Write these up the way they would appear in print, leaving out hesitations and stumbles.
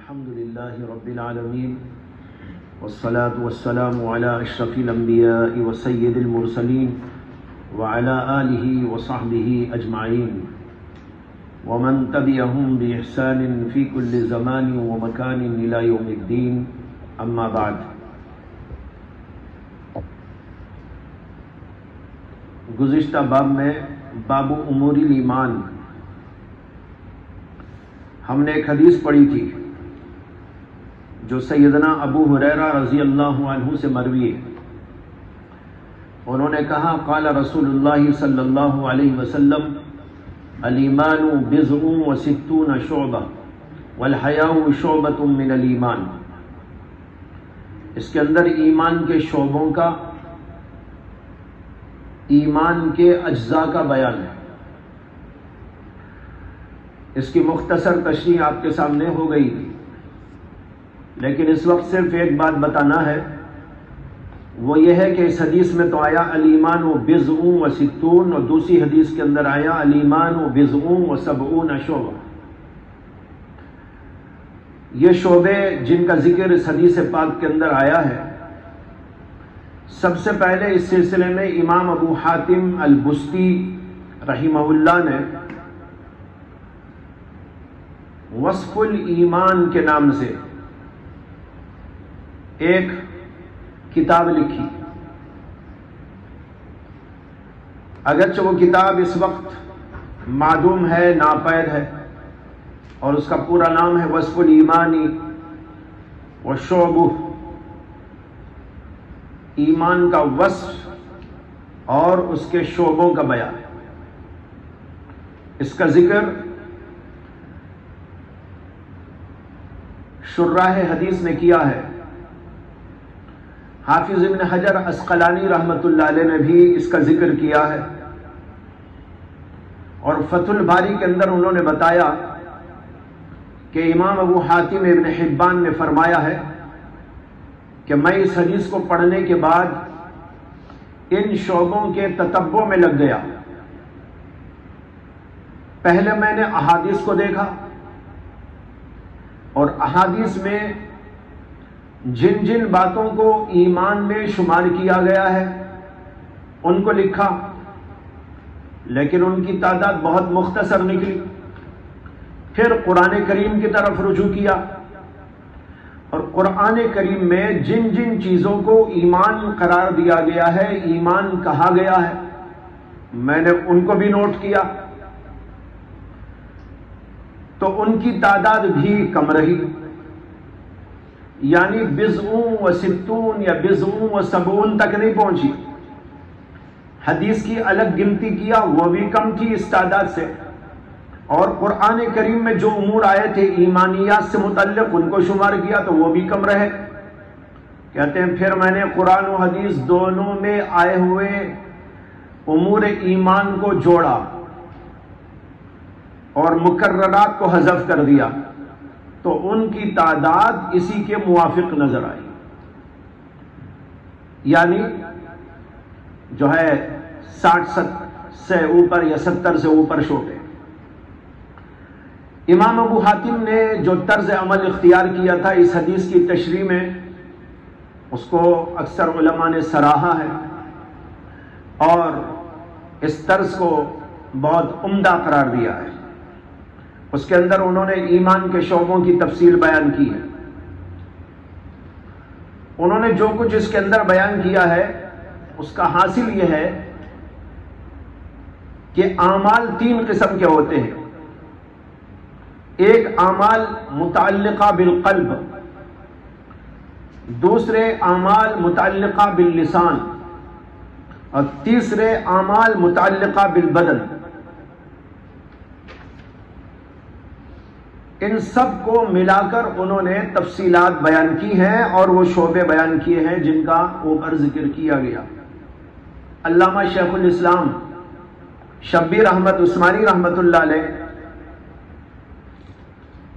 الحمد لله رب العالمين والصلاة والسلام على أشرف الأنبياء وسيد المرسلين وعلى آله وصحبه أجمعين ومن تبعهم بإحسان في كل زمان ومكان إلى يوم الدين أما بعد. گزشتہ باب میں باب امور الایمان ہم نے ایک حدیث پڑھی تھی جو سیدنا ابو ہریرہ رضی اللہ عنہ سے مروی ہے. انہوں نے کہا قال رسول اللہ صلی اللہ علیہ وسلم الایمان بضع وستون شعبہ والحیاء شعبۃ من الایمان. اس کے اندر ایمان کے شعبوں کا، ایمان کے اجزاء کا بیان ہے. اس کی مختصر تشریح آپ کے سامنے ہو گئی تھی، لیکن اس وقت صرف ایک بات بتانا ہے، وہ یہ ہے کہ اس حدیث میں تو آیا الایمان بضع وستون، اور دوسری حدیث کے اندر آیا الایمان بضع وسبعون شعبہ. یہ شعبے جن کا ذکر اس حدیث پاک کے اندر آیا ہے، سب سے پہلے اس سلسلے میں امام ابو حاتم البستی رحمہ اللہ نے وصف الایمان کے نام سے ایک کتاب لکھی. اگرچہ وہ کتاب اس وقت معدوم ہے، ناپید ہے، اور اس کا پورا نام ہے وصف الایمان وشعبہ، ایمان کا وصف اور اس کے شعبوں کا بیان. اس کا ذکر شراح حدیث نے کیا ہے. حافظ ابن حجر عسقلانی رحمۃ اللہ علیہ نے بھی اس کا ذکر کیا ہے، اور فتح الباری کے اندر انہوں نے بتایا کہ امام ابو حاتم ابن حبان نے فرمایا ہے کہ میں اس حدیث کو پڑھنے کے بعد ان شعبوں کے تتبع میں لگ گیا. پہلے میں نے احادیث کو دیکھا، اور احادیث میں جن جن باتوں کو ایمان میں شمار کیا گیا ہے ان کو لکھا، لیکن ان کی تعداد بہت مختصر نکلی. پھر قرآن کریم کی طرف رجوع کیا، اور قرآن کریم میں جن جن چیزوں کو ایمان قرار دیا گیا ہے، ایمان کہا گیا ہے، میں نے ان کو بھی نوٹ کیا، تو ان کی تعداد بھی کم رہی. یعنی بضع وستون یا بضع وسبعون تک نہیں پہنچی. حدیث کی الگ گنتی کیا، وہ بھی کم تھی اس تعداد سے، اور قرآن کریم میں جو امور آئے تھے ایمانیات سے متعلق ان کو شمار کیا تو وہ بھی کم رہے. کہتے ہیں پھر میں نے قرآن و حدیث دونوں میں آئے ہوئے امور ایمان کو جوڑا اور مکررات کو حذف کر دیا، تو ان کی تعداد اسی کے موافق نظر آئی. یعنی جو ہے 60 سے اوپر یا 70 سے اوپر شعبے. امام ابو حاتم نے جو طرز عمل اختیار کیا تھا اس حدیث کی تشریح میں، اس کو اکثر علماء نے سراہا ہے، اور اس طرز کو بہت عمدہ قرار دیا ہے. اس کے اندر انہوں نے ایمان کے شعبوں کی تفصیل بیان کی ہے. انہوں نے جو کچھ اس کے اندر بیان کیا ہے اس کا حاصل یہ ہے کہ اعمال 3 قسم کے ہوتے ہیں. ایک اعمال متعلقہ بالقلب، دوسرے اعمال متعلقہ باللسان، اور تیسرے اعمال متعلقہ بالبدن. ان سب کو ملا کر انہوں نے تفصیلات بیان کی ہیں اور وہ شعبے بیان کیے ہیں جن کا اوپر ذکر کیا گیا. علامہ شیخ الاسلام شبیر احمد عثمانی رحمۃ اللہ علیہ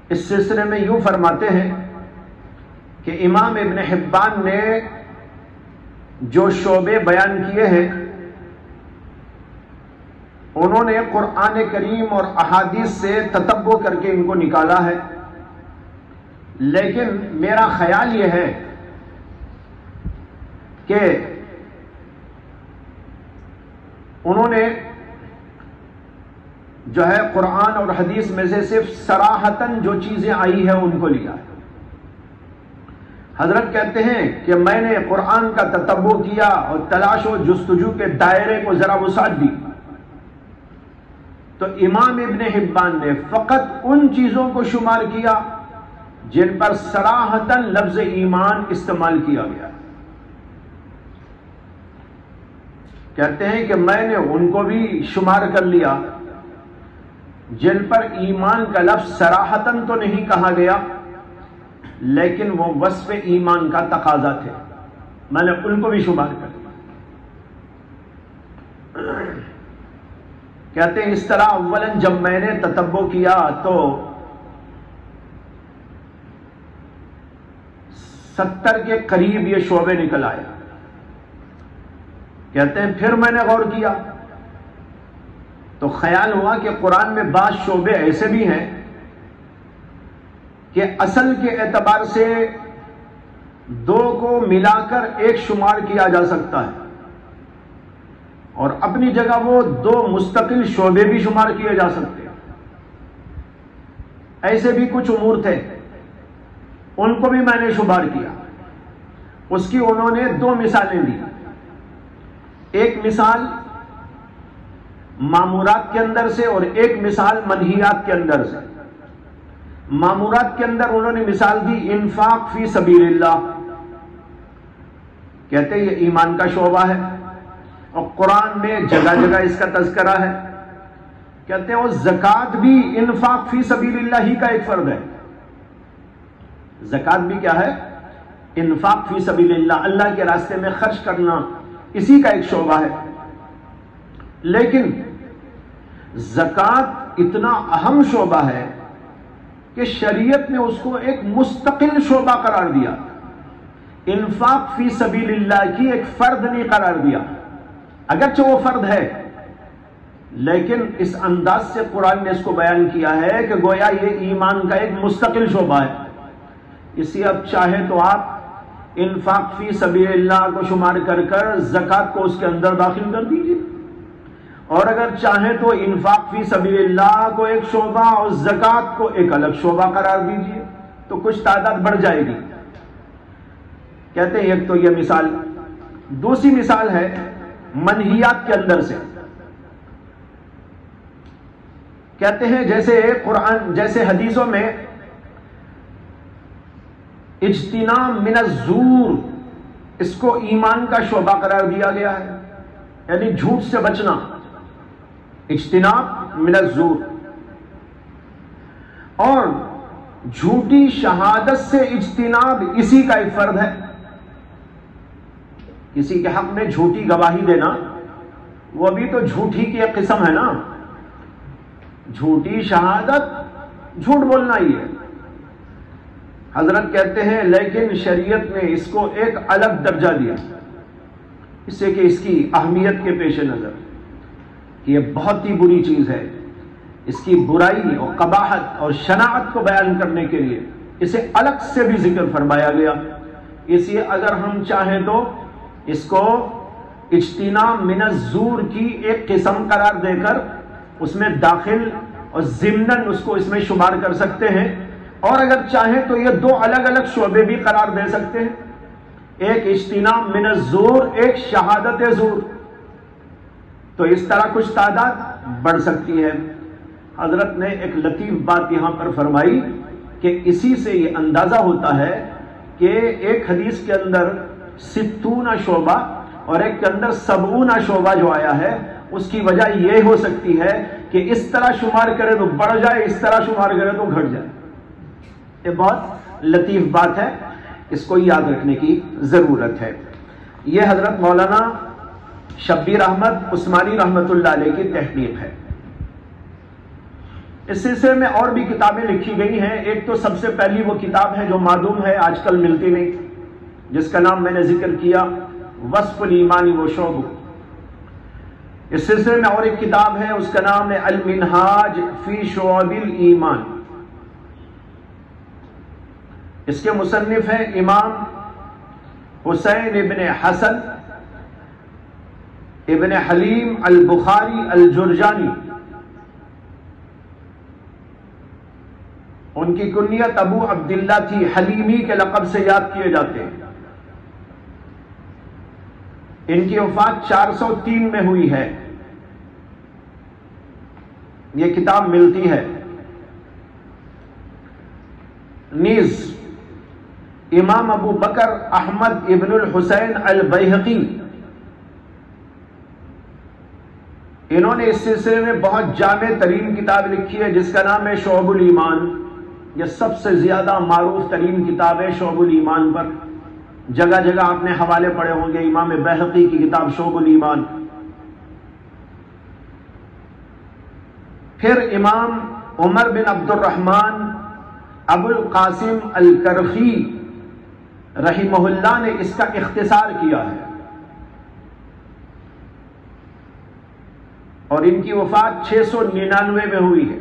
اس سلسلے میں یوں فرماتے ہیں کہ امام ابن حبان نے جو شعبے بیان کیے ہیں انہوں نے قرآن کریم اور احادیث سے تتبع کر کے ان کو نکالا ہے، لیکن میرا خیال یہ ہے کہ انہوں نے جو ہے قرآن اور حدیث میں سے صرف صراحتاً جو چیزیں آئی ہیں ان کو لیا ہے۔ حضرت کہتے ہیں کہ میں نے قرآن کا تتبع کیا اور تلاش و جستجو کے دائرے کو ذرا وسعت دی، تو امام ابن حبان نے فقط ان چیزوں کو شمار کیا جن پر صراحتاً لفظ ایمان استعمال کیا گیا۔ کہتے ہیں کہ میں نے ان کو بھی شمار کر لیا جن پر ایمان کا لفظ صراحتاً تو نہیں کہا گیا لیکن وہ وصف ایمان کا تقاضا تھے، میں نے ان کو بھی شمار کر لیا۔ کہتے ہیں اس طرح اولاً جب میں نے تتبع کیا تو 70 کے قریب یہ شعبے نکل آئے۔ کہتے ہیں پھر میں نے غور کیا تو خیال ہوا کہ قرآن میں بعض شعبے ایسے بھی ہیں کہ اصل کے اعتبار سے دو کو ملا کر ایک شمار کیا جا سکتا ہے، اور اپنی جگہ وہ دو مستقل شعبے بھی شمار کیے جا سکتے ہیں۔ ایسے بھی کچھ امور تھے، ان کو بھی میں نے شمار کیا۔ اس کی انہوں نے دو مثالیں دی۔ ایک مثال مامورات کے اندر سے اور ایک مثال منہیات کے اندر سے۔ مامورات کے اندر انہوں نے مثال دی انفاق فی سبیل اللہ، کہتے ہیں یہ ایمان کا شعبہ ہے، اور قرآن میں جگہ جگہ اس کا تذکرہ ہے۔ کہتے ہیں وہ زکوٰۃ بھی انفاق فی سبیل اللہ ہی کا ایک فرد ہے۔ زکوٰۃ بھی کیا ہے؟ انفاق فی سبیل اللہ، اللہ کے راستے میں خرچ کرنا، اسی کا ایک شعبہ ہے۔ لیکن زکوٰۃ اتنا اہم شعبہ ہے کہ شریعت نے اس کو ایک مستقل شعبہ قرار دیا، انفاق فی سبیل اللہ کی ایک فرد نہیں قرار دیا۔ اگرچہ وہ فرد ہے لیکن اس انداز سے قرآن نے اس کو بیان کیا ہے کہ گویا یہ ایمان کا ایک مستقل شعبہ ہے۔ اسی اب چاہے تو آپ انفاق فی سبیل اللہ کو شمار کر کر زکوٰۃ کو اس کے اندر داخل کر دیجیے، اور اگر چاہیں تو انفاق فی سبیل اللہ کو ایک شعبہ اور زکوٰۃ کو ایک الگ شعبہ قرار دیجیے تو کچھ تعداد بڑھ جائے گی۔ کہتے ہیں ایک تو یہ مثال۔ دوسری مثال ہے منہیات کے اندر سے۔ کہتے ہیں جیسے حدیثوں میں اجتناب من الزور، اس کو ایمان کا شعبہ قرار دیا گیا ہے، یعنی جھوٹ سے بچنا، اجتناب من الزور، اور جھوٹی شہادت سے اجتناب اسی کا ایک فرد ہے۔ کسی کے حق میں جھوٹی گواہی دینا وہ بھی تو جھوٹی کی ایک قسم ہے نا، جھوٹی شہادت جھوٹ بولنا ہی ہے۔ حضرت کہتے ہیں لیکن شریعت نے اس کو ایک الگ درجہ دیا، اس سے کہ اس کی اہمیت کے پیش نظر کہ یہ بہت ہی بری چیز ہے، اس کی برائی اور قباحت اور شناعت کو بیان کرنے کے لیے اسے الگ سے بھی ذکر فرمایا گیا۔ اس لیے اگر ہم چاہیں تو اس کو اجتناب من الزور کی ایک قسم قرار دے کر اس میں داخل اور ضمناً اس کو اس میں شمار کر سکتے ہیں، اور اگر چاہیں تو یہ دو الگ الگ شعبے بھی قرار دے سکتے ہیں، ایک اجتناب من الزور، ایک شہادت زور، تو اس طرح کچھ تعداد بڑھ سکتی ہے۔ حضرت نے ایک لطیف بات یہاں پر فرمائی کہ اسی سے یہ اندازہ ہوتا ہے کہ ایک حدیث کے اندر 60 شعبہ اور ایک کے اندر 70 شعبہ جو آیا ہے، اس کی وجہ یہ ہو سکتی ہے کہ اس طرح شمار کرے تو بڑھ جائے، اس طرح شمار کرے تو گھٹ جائے۔ یہ بہت لطیف بات ہے، اس کو یاد رکھنے کی ضرورت ہے۔ یہ حضرت مولانا شبیر احمد عثمانی رحمۃ اللہ علیہ کی تحقیق ہے۔ اس سلسلے میں اور بھی کتابیں لکھی گئی ہیں۔ ایک تو سب سے پہلی وہ کتاب ہے جو معدوم ہے، آج کل ملتی نہیں، جس کا نام میں نے ذکر کیا، وصف الایمان و شعب۔ اس سلسلے میں اور ایک کتاب ہے، اس کا نام ہے المنہاج فی شعب الایمان۔ اس کے مصنف ہیں امام حسین ابن حسن ابن حلیم البخاری الجرجانی. ان کی کنیت ابو عبداللہ تھی، حلیمی کے لقب سے یاد کیے جاتے ہیں. ان کی وفات 403 میں ہوئی ہے. یہ کتاب ملتی ہے. نیز امام ابو بکر احمد ابن الحسین البیہقی، انہوں نے اس سلسلے میں بہت جامع ترین کتاب لکھی ہے جس کا نام ہے شعب الایمان. یہ سب سے زیادہ معروف ترین کتاب ہے شعب الایمان پر. جگہ جگہ آپ نے حوالے پڑھے ہوں گے، امام بیہقی کی کتاب شعب الایمان. پھر امام عمر بن عبد الرحمن ابو القاسم الکرخی رحمہ اللہ نے اس کا اختصار کیا ہے، اور ان کی وفات 699 میں ہوئی ہے.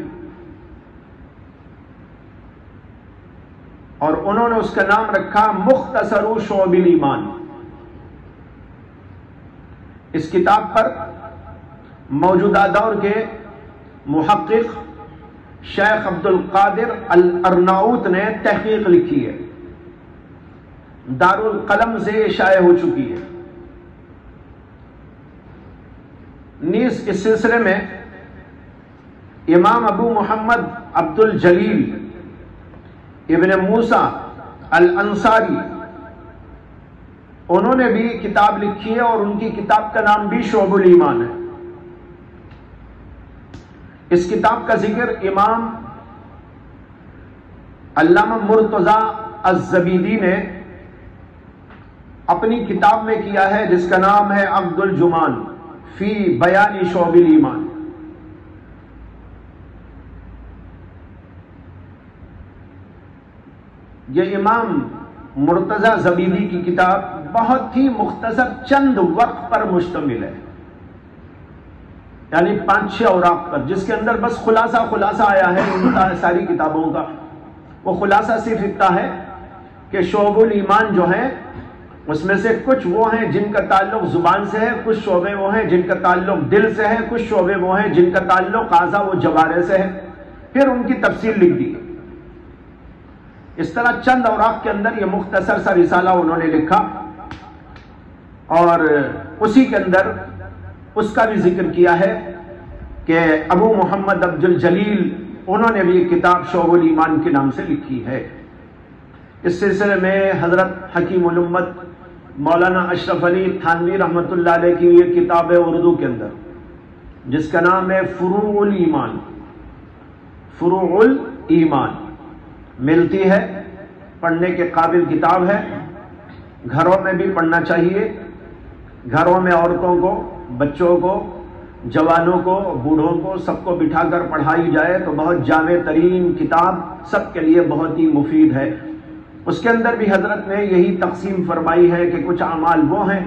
اور انہوں نے اس کا نام رکھا مختصر شعب الایمان. اس کتاب پر موجودہ دور کے محقق شیخ عبد القادر الارناؤت نے تحقیق لکھی ہے، دارالقلم سے شائع ہو چکی ہے. نیز اس سلسلے میں امام ابو محمد عبد الجلیل ابن موسیٰ الانصاری، انہوں نے بھی کتاب لکھی ہے اور ان کی کتاب کا نام بھی شعب الایمان ہے. اس کتاب کا ذکر امام علامہ مرتضیٰ الزبیدی نے اپنی کتاب میں کیا ہے جس کا نام ہے عقد الجمان فی بیان شعب الایمان. یہ امام مرتضیٰ زبیدی کی کتاب بہت ہی مختصر چند وقت پر مشتمل ہے، یعنی 5-6 اوراق پر، جس کے اندر بس خلاصہ آیا ہے ان ساری کتابوں کا. وہ خلاصہ صرف اتنا ہے کہ شعب الایمان جو ہے اس میں سے کچھ وہ ہیں جن کا تعلق زبان سے ہے، کچھ شعبے وہ ہیں جن کا تعلق دل سے ہے، کچھ شعبے وہ ہیں جن کا تعلق اعضاء و جوارح سے ہے. پھر ان کی تفصیل لکھ دی. اس طرح چند اوراق کے اندر یہ مختصر سا رسالہ انہوں نے لکھا، اور اسی کے اندر اس کا بھی ذکر کیا ہے کہ ابو محمد عبد الجلیل انہوں نے بھی ایک کتاب شعب الایمان کے نام سے لکھی ہے. اس سلسلے میں حضرت حکیم الامت مولانا اشرف علی تھانوی رحمۃ اللہ علیہ کی یہ کتاب ہے اردو کے اندر جس کا نام ہے فروع الایمان. فروع الایمان ملتی ہے، پڑھنے کے قابل کتاب ہے، گھروں میں بھی پڑھنا چاہیے. گھروں میں عورتوں کو، بچوں کو، جوانوں کو، بوڑھوں کو، سب کو بٹھا کر پڑھائی جائے تو بہت جامع ترین کتاب، سب کے لیے بہت ہی مفید ہے. اس کے اندر بھی حضرت نے یہی تقسیم فرمائی ہے کہ کچھ اعمال وہ ہیں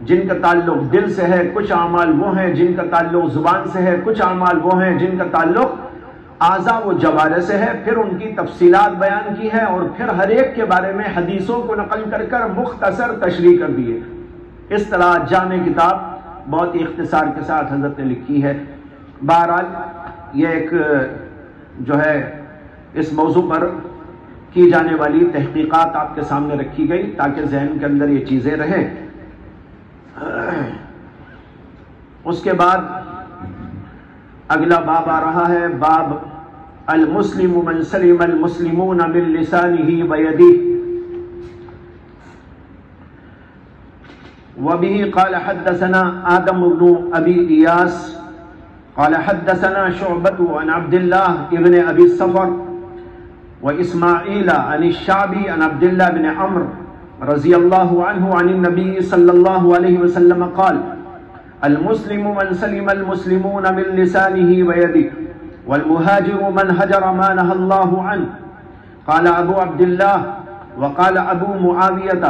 جن کا تعلق دل سے ہے، کچھ اعمال وہ ہیں جن کا تعلق زبان سے ہے، کچھ اعمال وہ ہیں جن کا تعلق اعضاء و جوارح سے ہے. پھر ان کی تفصیلات بیان کی ہے، اور پھر ہر ایک کے بارے میں حدیثوں کو نقل کر کر مختصر تشریح کر دی ہے. اس طرح جامع کتاب بہت ہی اختصار کے ساتھ حضرت نے لکھی ہے. بہرحال یہ ایک جو ہے اس موضوع پر کی جانے والی تحقیقات آپ کے سامنے رکھی گئی تاکہ ذہن کے اندر یہ چیزیں رہیں. اس کے بعد اگلا باب آ رہا ہے، باب المسلم من سلم المسلمون من لسانه ويده. وبه قال حدثنا آدم بن أبي إياس قال حدثنا شعبة عن عبد الله ابن أبي الصفر وإسماعيل عن الشعبي عن عبد الله بن عمرو رضي الله عنه عن النبي صلى الله عليه وسلم قال المسلم من سلم المسلمون من لسانه ويده والمهاجر من هجر ما نهى الله عنه. قال أبو عبد الله وقال أبو معاوية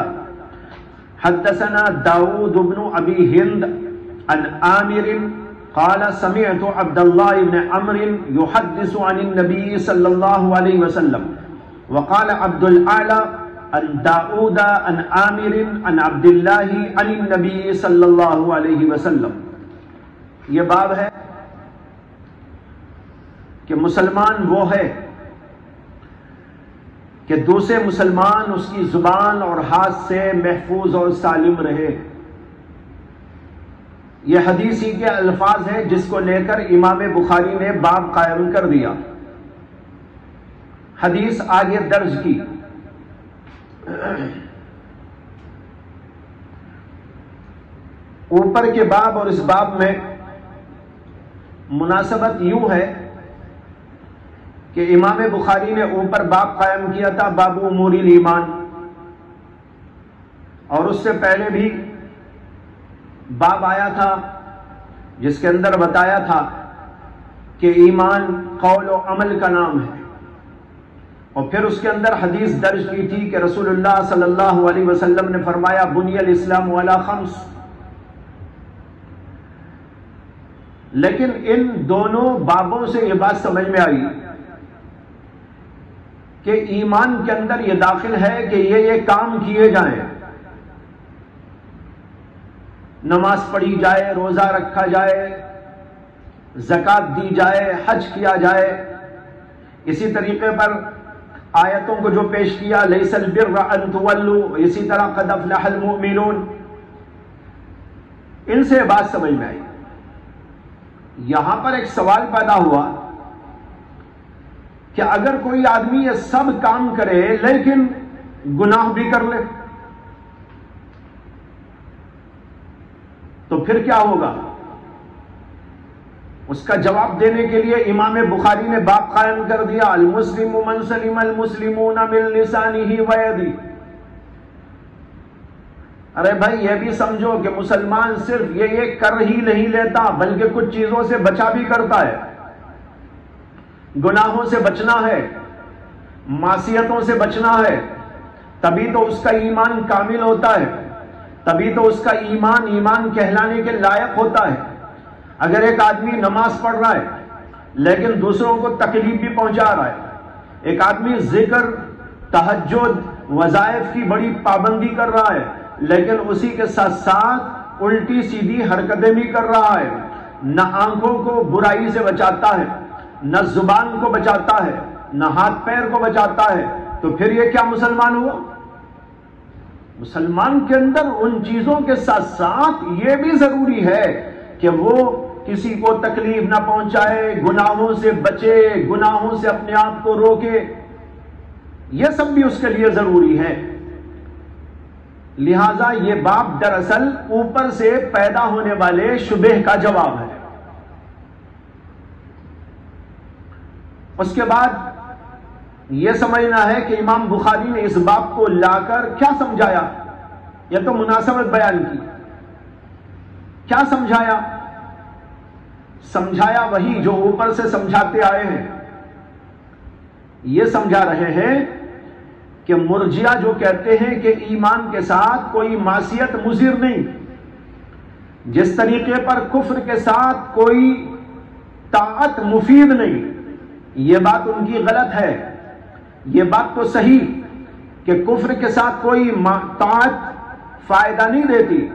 حدثنا داود بن أبي هند عن آمر قال سمعت عبد الله بن عمرو يحدث عن النبي صلى الله عليه وسلم. وقال عبد الأعلى عن داؤد عن عامر عن عبد اللہ عن النبی صلی اللہ علیہ وسلم. یہ باب ہے کہ مسلمان وہ ہے کہ دوسرے مسلمان اس کی زبان اور ہاتھ سے محفوظ اور سالم رہے. یہ حدیث ہی کے الفاظ ہیں جس کو لے کر امام بخاری نے باب قائم کر دیا. حدیث آگے درج کی. اوپر کے باب اور اس باب میں مناسبت یوں ہے کہ امام بخاری نے اوپر باب قائم کیا تھا باب امور الایمان، اور اس سے پہلے بھی باب آیا تھا جس کے اندر بتایا تھا کہ ایمان قول و عمل کا نام ہے، اور پھر اس کے اندر حدیث درج کی تھی کہ رسول اللہ صلی اللہ علیہ وسلم نے فرمایا بنی الاسلام علی خمس. لیکن ان دونوں بابوں سے یہ بات سمجھ میں آئی کہ ایمان کے اندر یہ داخل ہے کہ یہ کام کیے جائیں، نماز پڑھی جائے، روزہ رکھا جائے، زکوٰۃ دی جائے، حج کیا جائے. اسی طریقے پر آیتوں کو جو پیش کیا لیس البر ان تولوا، اسی طرح قد افلح المؤمنون، ان سے بات سمجھ میں آئی. یہاں پر ایک سوال پیدا ہوا کہ اگر کوئی آدمی یہ سب کام کرے لیکن گناہ بھی کر لے تو پھر کیا ہوگا؟ اس کا جواب دینے کے لیے امام بخاری نے باب قائم کر دیا المسلم من سلم المسلمون من لسانہ ویدہ. ارے بھائی یہ بھی سمجھو کہ مسلمان صرف یہ کر ہی نہیں لیتا بلکہ کچھ چیزوں سے بچا بھی کرتا ہے. گناہوں سے بچنا ہے، معصیتوں سے بچنا ہے، تبھی تو اس کا ایمان کامل ہوتا ہے، تبھی تو اس کا ایمان کہلانے کے لائق ہوتا ہے. اگر ایک آدمی نماز پڑھ رہا ہے لیکن دوسروں کو تکلیف بھی پہنچا رہا ہے، ایک آدمی ذکر، تہجد، وظائف کی بڑی پابندی کر رہا ہے لیکن اسی کے ساتھ ساتھ الٹی سیدھی حرکتیں بھی کر رہا ہے، نہ آنکھوں کو برائی سے بچاتا ہے، نہ زبان کو بچاتا ہے، نہ ہاتھ پیر کو بچاتا ہے، تو پھر یہ کیا مسلمان ہوا؟ مسلمان کے اندر ان چیزوں کے ساتھ ساتھ یہ بھی ضروری ہے کہ وہ کسی کو تکلیف نہ پہنچائے، گناہوں سے بچے، گناہوں سے اپنے آپ کو روکے. یہ سب بھی اس کے لیے ضروری ہے. لہذا یہ باب دراصل اوپر سے پیدا ہونے والے شبہ کا جواب ہے. اس کے بعد یہ سمجھنا ہے کہ امام بخاری نے اس باب کو لا کر کیا سمجھایا. یہ تو مناسبت بیان کی. کیا سمجھایا؟ سمجھایا وہی جو اوپر سے سمجھاتے آئے ہیں. یہ سمجھا رہے ہیں کہ مرجئہ جو کہتے ہیں کہ ایمان کے ساتھ کوئی معصیت مضر نہیں، جس طریقے پر کفر کے ساتھ کوئی طاعت مفید نہیں، یہ بات ان کی غلط ہے. یہ بات تو صحیح کہ کفر کے ساتھ کوئی طاعت فائدہ نہیں دیتی،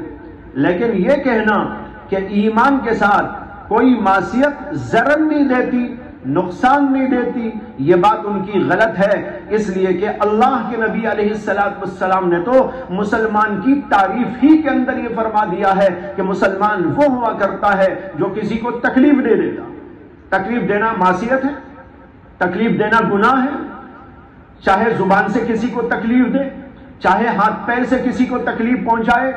لیکن یہ کہنا کہ ایمان کے ساتھ کوئی معصیت ضرر نہیں دیتی، نقصان نہیں دیتی، یہ بات ان کی غلط ہے. اس لیے کہ اللہ کے نبی علیہ السلام نے تو مسلمان کی تعریف ہی کے اندر یہ فرما دیا ہے کہ مسلمان وہ ہوا کرتا ہے جو کسی کو تکلیف دے دیتا. تکلیف دینا معصیت ہے، تکلیف دینا گناہ ہے. چاہے زبان سے کسی کو تکلیف دے، چاہے ہاتھ پیر سے کسی کو تکلیف پہنچائے،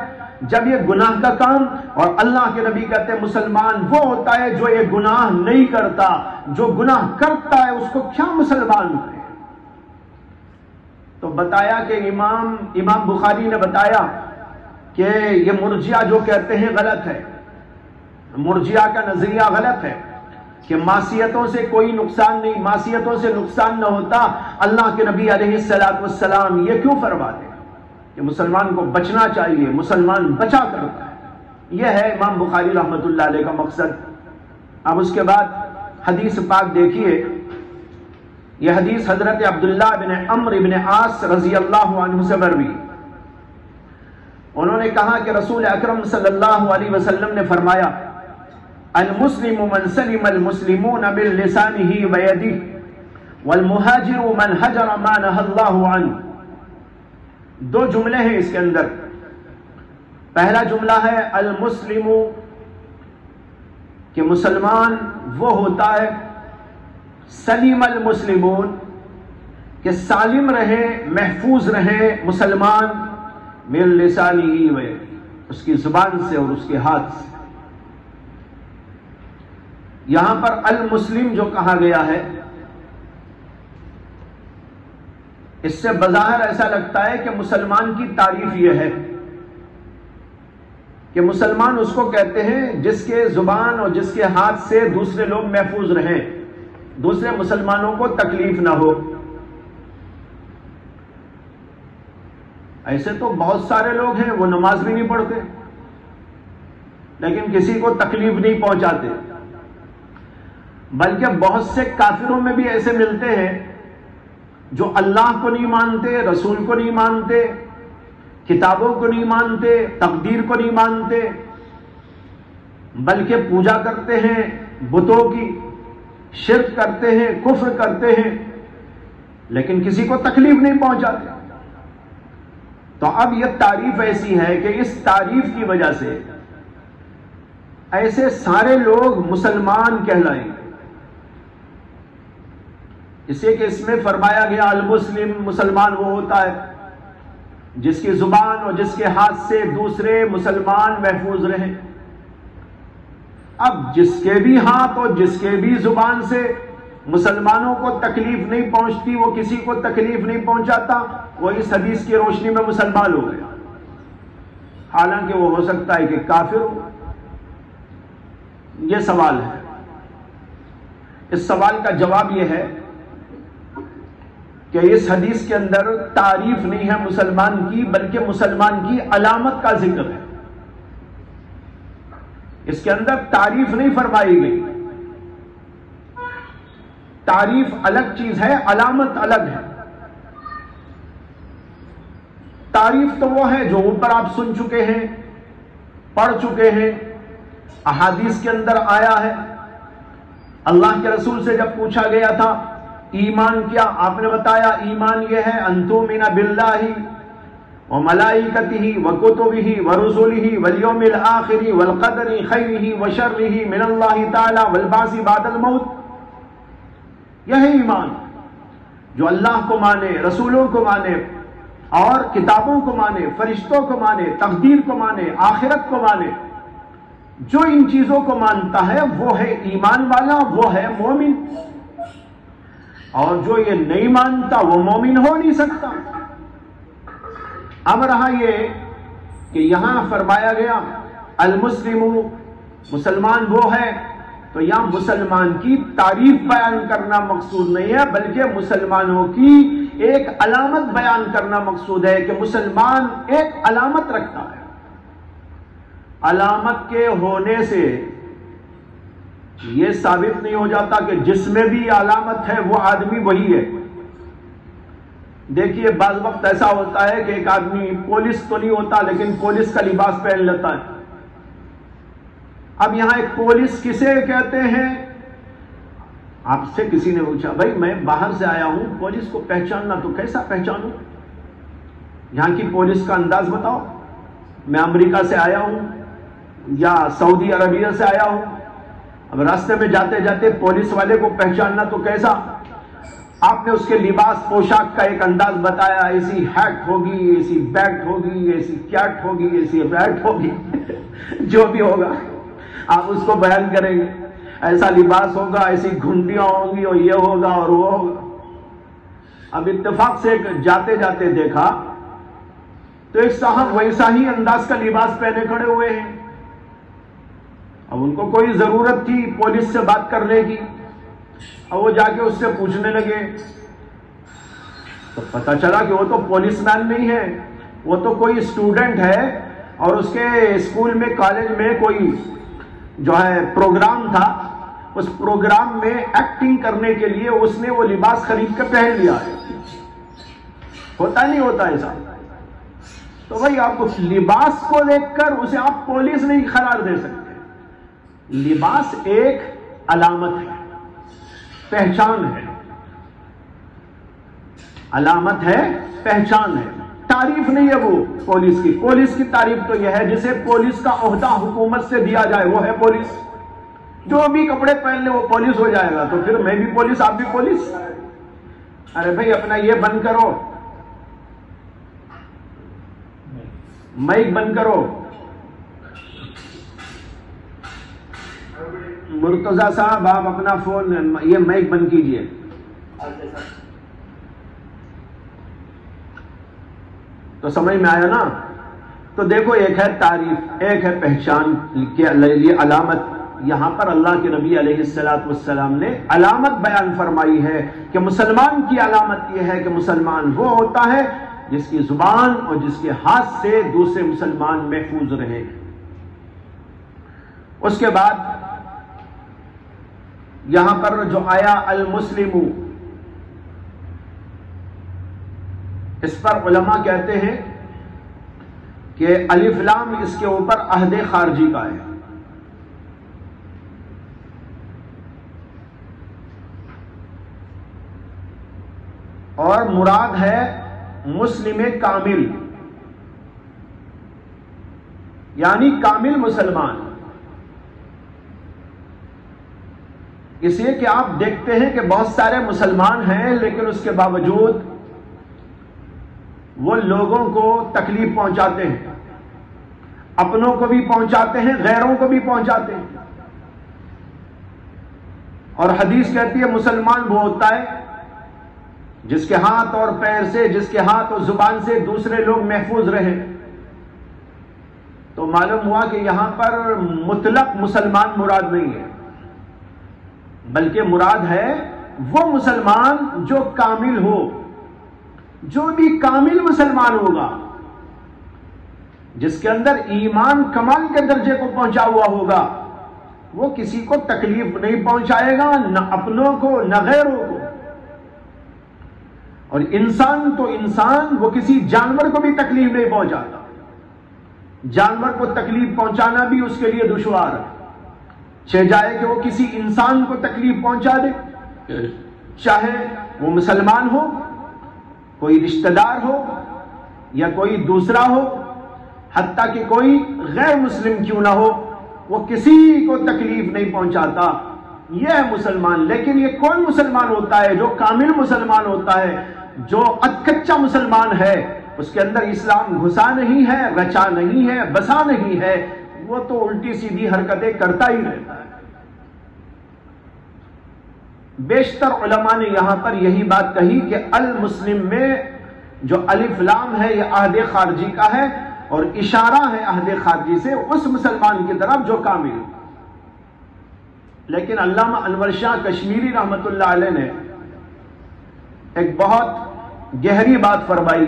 جب یہ گناہ کا کام، اور اللہ کے نبی کہتے ہیں مسلمان وہ ہوتا ہے جو یہ گناہ نہیں کرتا، جو گناہ کرتا ہے اس کو کیا مسلمان ہے. تو بتایا کہ امام بخاری نے بتایا کہ یہ مرجئہ جو کہتے ہیں غلط ہے. مرجئہ کا نظریہ غلط ہے کہ معصیتوں سے کوئی نقصان نہیں، معصیتوں سے نقصان نہ ہوتا. اللہ کے نبی علیہ السلام یہ کیوں فرماتے ہیں کہ مسلمان کو بچنا چاہیے، مسلمان بچا کرتا ہے. یہ ہے امام بخاری رحمۃ اللہ علیہ کا مقصد. اب اس کے بعد حدیث پاک دیکھیے یہ حدیث حضرت عبداللہ بن عمرو بن عاص رضی اللہ عنہ سے مروی۔ انہوں نے کہا کہ رسول اکرم صلی اللہ علیہ وسلم نے فرمایا المسلم من سلم المسلمون من لسانہ ویدہ والمہاجر من ہجر ما نہى اللہ عنہ۔ دو جملے ہیں اس کے اندر۔ پہلا جملہ ہے المسلم، کہ مسلمان وہ ہوتا ہے، سلیم المسلمون، کہ سالم رہے، محفوظ رہے مسلمان، من لسانہ ویدہ، اس کی زبان سے اور اس کے ہاتھ سے۔ یہاں پر المسلم جو کہا گیا ہے، اس سے بظاہر ایسا لگتا ہے کہ مسلمان کی تعریف یہ ہے کہ مسلمان اس کو کہتے ہیں جس کے زبان اور جس کے ہاتھ سے دوسرے لوگ محفوظ رہیں، دوسرے مسلمانوں کو تکلیف نہ ہو۔ ایسے تو بہت سارے لوگ ہیں، وہ نماز بھی نہیں پڑھتے لیکن کسی کو تکلیف نہیں پہنچاتے، بلکہ بہت سے کافروں میں بھی ایسے ملتے ہیں جو اللہ کو نہیں مانتے، رسول کو نہیں مانتے، کتابوں کو نہیں مانتے، تقدیر کو نہیں مانتے، بلکہ پوجا کرتے ہیں بتوں کی، شرک کرتے ہیں، کفر کرتے ہیں، لیکن کسی کو تکلیف نہیں پہنچاتے۔ تو اب یہ تعریف ایسی ہے کہ اس تعریف کی وجہ سے ایسے سارے لوگ مسلمان کہلائیں گے۔ اس لیے کہ اس میں فرمایا گیا المسلم، مسلمان وہ ہوتا ہے جس کی زبان اور جس کے ہاتھ سے دوسرے مسلمان محفوظ رہیں۔ اب جس کے بھی ہاتھ اور جس کے بھی زبان سے مسلمانوں کو تکلیف نہیں پہنچتی، وہ کسی کو تکلیف نہیں پہنچاتا، وہ اس حدیث کی روشنی میں مسلمان ہو گیا، حالانکہ وہ ہو سکتا ہے کہ کافر ہو۔ یہ سوال ہے۔ اس سوال کا جواب یہ ہے کہ اس حدیث کے اندر تعریف نہیں ہے مسلمان کی، بلکہ مسلمان کی علامت کا ذکر ہے۔ اس کے اندر تعریف نہیں فرمائی گئی۔ تعریف الگ چیز ہے، علامت الگ ہے۔ تعریف تو وہ ہے جو اوپر آپ سن چکے ہیں، پڑھ چکے ہیں، احادیث کے اندر آیا ہے۔ اللہ کے رسول سے جب پوچھا گیا تھا ایمان کیا، آپ نے بتایا ایمان یہ ہے ان تؤمن باللہ وملائکتہ وکتبہ ورسلہ والیوم الآخر والقدر خیرہ وشرہ من اللہ تعالی والبعث بعد الموت۔ یہ ہے ایمان، جو اللہ کو مانے، رسولوں کو مانے، اور کتابوں کو مانے، فرشتوں کو مانے، تقدیر کو مانے، آخرت کو مانے۔ جو ان چیزوں کو مانتا ہے وہ ہے ایمان والا، وہ ہے مومن، اور جو یہ نہیں مانتا وہ مومن ہو نہیں سکتا۔ اب رہا یہ کہ یہاں فرمایا گیا المسلم، مسلمان وہ ہے، تو یہاں مسلمان کی تعریف بیان کرنا مقصود نہیں ہے، بلکہ مسلمانوں کی ایک علامت بیان کرنا مقصود ہے کہ مسلمان ایک علامت رکھتا ہے۔ علامت کے ہونے سے یہ ثابت نہیں ہو جاتا کہ جس میں بھی علامت ہے وہ آدمی وہی ہے۔ دیکھیے بعض وقت ایسا ہوتا ہے کہ ایک آدمی پولیس تو نہیں ہوتا لیکن پولیس کا لباس پہن لیتا ہے۔ اب یہاں ایک پولیس کسے کہتے ہیں؟ آپ سے کسی نے پوچھا بھائی میں باہر سے آیا ہوں، پولیس کو پہچاننا تو کیسا پہچانوں؟ یہاں کی پولیس کا انداز بتاؤ۔ میں امریکہ سے آیا ہوں یا سعودی عربیہ سے آیا ہوں، اب راستے میں جاتے جاتے پولیس والے کو پہچاننا تو کیسا؟ آپ نے اس کے لباس پوشاک کا ایک انداز بتایا، ایسی ہیٹ ہوگی، ایسی بیٹ ہوگی، ایسی کیٹ ہوگی، ایسی ریٹ ہوگی، جو بھی ہوگا آپ اس کو بیان کریں گے، ایسا لباس ہوگا، ایسی گھنٹیاں ہوں گی، اور یہ ہوگا اور وہ ہوگا۔ اب اتفاق سے جاتے جاتے دیکھا تو ایک صاحب ویسا ہی انداز کا لباس پہنے کھڑے ہوئے ہیں۔ اب ان کو کوئی ضرورت تھی پولیس سے بات کرنے کی، اور وہ جا کے اس سے پوچھنے لگے تو پتہ چلا کہ وہ تو پولیس مین نہیں ہے، وہ تو کوئی اسٹوڈنٹ ہے، اور اس کے اسکول میں کالج میں کوئی جو ہے پروگرام تھا، اس پروگرام میں ایکٹنگ کرنے کے لیے اس نے وہ لباس خرید کر پہن لیا ہے. ہوتا نہیں ہوتا ایسا؟ تو بھائی آپ لباس کو دیکھ کر اسے آپ پولیس نہیں قرار دے سکتے. لباس ایک علامت ہے، پہچان ہے، علامت ہے، پہچان ہے، تعریف نہیں ہے وہ پولیس کی. پولیس کی تعریف تو یہ ہے جسے پولیس کا عہدہ حکومت سے دیا جائے وہ ہے پولیس. جو بھی کپڑے پہن لے وہ پولیس ہو جائے گا. تو پھر میں بھی پولیس، آپ بھی پولیس. ارے بھائی اپنا یہ بند کرو، مائک بند کرو. مرتضی صاحب آپ اپنا فون، یہ مائک بند کیجئے. تو سمجھ میں آیا نا؟ تو دیکھو ایک ہے تعریف، ایک ہے پہچان کے لیے علامت. یہاں پر اللہ کے نبی علیہ السلام نے علامت بیان فرمائی ہے کہ مسلمان کی علامت یہ ہے کہ مسلمان وہ ہوتا ہے جس کی زبان اور جس کے ہاتھ سے دوسرے مسلمان محفوظ رہے. اس کے بعد یہاں پر جو آیا المسلم، اس پر علماء کہتے ہیں کہ الف لام اس کے اوپر عہد خارجی کا ہے. اور مراد ہے مسلم کامل، یعنی کامل مسلمان. اس لیے کہ آپ دیکھتے ہیں کہ بہت سارے مسلمان ہیں لیکن اس کے باوجود وہ لوگوں کو تکلیف پہنچاتے ہیں، اپنوں کو بھی پہنچاتے ہیں، غیروں کو بھی پہنچاتے ہیں. اور حدیث کہتی ہے مسلمان وہ ہوتا ہے جس کے ہاتھ اور پیر سے، جس کے ہاتھ اور زبان سے دوسرے لوگ محفوظ رہیں. تو معلوم ہوا کہ یہاں پر مطلق مسلمان مراد نہیں ہے، بلکہ مراد ہے وہ مسلمان جو کامل ہو. جو بھی کامل مسلمان ہوگا، جس کے اندر ایمان کمال کے درجے کو پہنچا ہوا ہوگا، وہ کسی کو تکلیف نہیں پہنچائے گا، نہ اپنوں کو نہ غیروں کو. اور انسان تو انسان، وہ کسی جانور کو بھی تکلیف نہیں پہنچاتا. جانور کو تکلیف پہنچانا بھی اس کے لیے دشوار ہے. چاہے جائے کہ وہ کسی انسان کو تکلیف پہنچا دے، چاہے وہ مسلمان ہو، کوئی رشتہ دار ہو یا کوئی دوسرا ہو، حتیٰ کہ کوئی غیر مسلم کیوں نہ ہو، وہ کسی کو تکلیف نہیں پہنچاتا. یہ ہے مسلمان. لیکن یہ کون مسلمان ہوتا ہے؟ جو کامل مسلمان ہوتا ہے. جو کچا مسلمان ہے، اس کے اندر اسلام گھسا نہیں ہے، رچا نہیں ہے، بسا نہیں ہے، وہ تو الٹی سیدھی حرکتیں کرتا ہی رہتا ہے. بیشتر علماء نے یہاں پر یہی بات کہی کہ المسلم میں جو الف لام ہے یہ عہد خارجی کا ہے، اور اشارہ ہے عہد خارجی سے اس مسلمان کی طرف جو کامل ہو. لیکن علامہ انور شاہ کشمیری رحمت اللہ علیہ نے ایک بہت گہری بات فرمائی.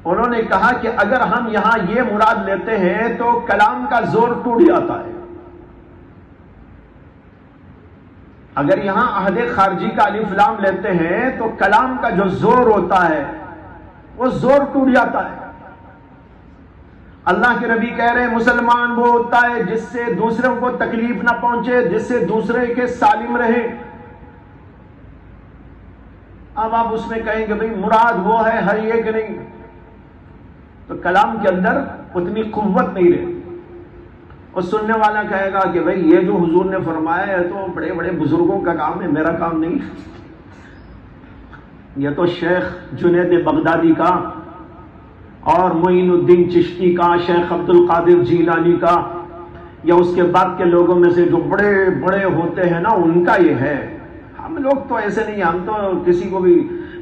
انہوں نے کہا کہ اگر ہم یہاں یہ مراد لیتے ہیں تو کلام کا زور ٹوٹ جاتا ہے. اگر یہاں عہد خارجی کا الف لام لیتے ہیں تو کلام کا جو زور ہوتا ہے وہ زور ٹوٹ جاتا ہے. اللہ کے نبی کہہ رہے ہیں مسلمان وہ ہوتا ہے جس سے دوسروں کو تکلیف نہ پہنچے، جس سے دوسرے کے سالم رہے. اب آپ اس میں کہیں کہ بھئی مراد وہ ہے ہر ایک نہیں، تو کلام کے اندر اتنی قوت نہیں رہتی. اور سننے والا کہے گا کہ بھئی یہ جو حضور نے فرمایا ہے تو بڑے بڑے بزرگوں کا کام ہے، میرا کام نہیں. یہ تو شیخ جنید بغدادی کا اور معین الدین چشتی کا، شیخ عبد القادر جیلانی کا، یا اس کے بعد کے لوگوں میں سے جو بڑے بڑے ہوتے ہیں نا ان کا یہ ہے. ہم لوگ تو ایسے نہیں، ہم تو کسی کو بھی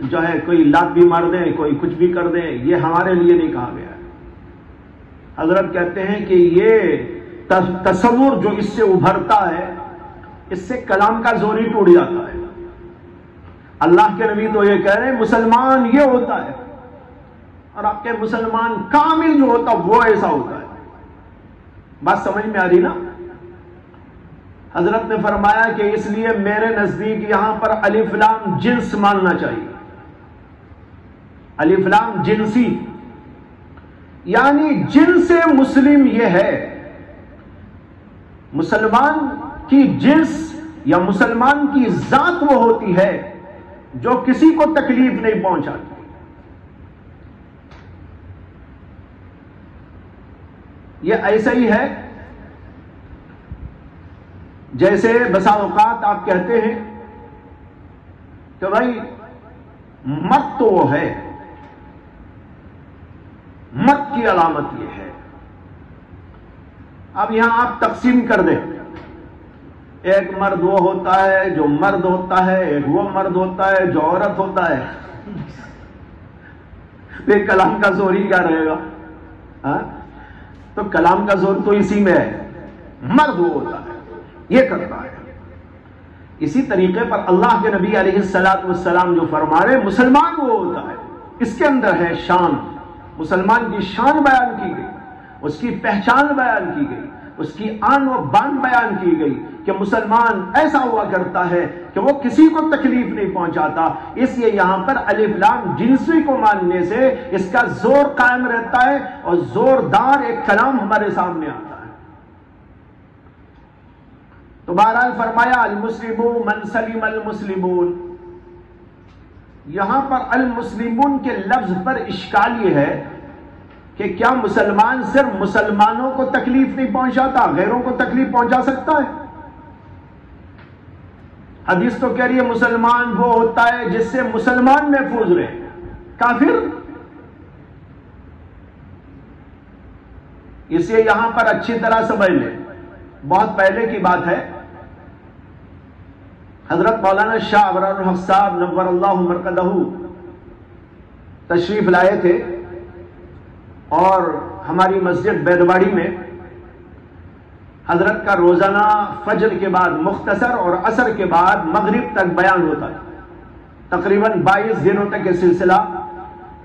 جو ہے کوئی لات بھی مار دیں، کوئی کچھ بھی کر دیں، یہ ہمارے لیے نہیں کہا گیا ہے. حضرت کہتے ہیں کہ یہ تصور جو اس سے ابھرتا ہے اس سے کلام کا زور ہی ٹوٹ جاتا ہے. اللہ کے نبی تو یہ کہہ رہے ہیں مسلمان یہ ہوتا ہے، اور آپ کے مسلمان کامل جو ہوتا وہ ایسا ہوتا ہے. بات سمجھ میں آ رہی نا؟ حضرت نے فرمایا کہ اس لیے میرے نزدیک یہاں پر الف لام جنس ماننا چاہیے. الف لام جنسی، یعنی جنس مسلم یہ ہے، مسلمان کی جنس یا مسلمان کی ذات وہ ہوتی ہے جو کسی کو تکلیف نہیں پہنچاتی. یہ ایسا ہی ہے جیسے بسا اوقات آپ کہتے ہیں کہ بھائی مرد تو وہ ہے، مرد کی علامت یہ ہے. اب یہاں آپ تقسیم کر دیں، ایک مرد وہ ہوتا ہے جو مرد ہوتا ہے، ایک وہ مرد ہوتا ہے جو عورت ہوتا ہے. پھر کلام کا زور ہی کیا رہے گا؟ تو کلام کا زور تو اسی میں ہے، مرد وہ ہوتا ہے، یہ کرتا ہے. اسی طریقے پر اللہ کے نبی علیہ الصلوۃ والسلام جو فرما رہے مسلمان وہ ہوتا ہے، اس کے اندر ہے شان. مسلمان کی شان بیان کی گئی، اس کی پہچان بیان کی گئی، اس کی آن و بان بیان کی گئی کہ مسلمان ایسا ہوا کرتا ہے کہ وہ کسی کو تکلیف نہیں پہنچاتا. اس لیے یہاں پر الف لام جنسی کو ماننے سے اس کا زور قائم رہتا ہے اور زوردار ایک کلام ہمارے سامنے آتا ہے. تو بہرحال فرمایا المسلمون من سلم المسلمون. یہاں پر المسلمون کے لفظ پر اشکال یہ ہے کہ کیا مسلمان صرف مسلمانوں کو تکلیف نہیں پہنچاتا، غیروں کو تکلیف پہنچا سکتا ہے؟ حدیث تو کہہ رہی ہے مسلمان وہ ہوتا ہے جس سے مسلمان محفوظ رہے. کافر؟ اسے یہاں پر اچھی طرح سمجھ لیں. بہت پہلے کی بات ہے، حضرت مولانا شاہ ابرار الحق صاحب نور اللہ مرقدہ تشریف لائے تھے اور ہماری مسجد بیدواڑی میں حضرت کا روزانہ فجر کے بعد مختصر اور عصر کے بعد مغرب تک بیان ہوتا ہے. تقریباً 22 دنوں تک یہ سلسلہ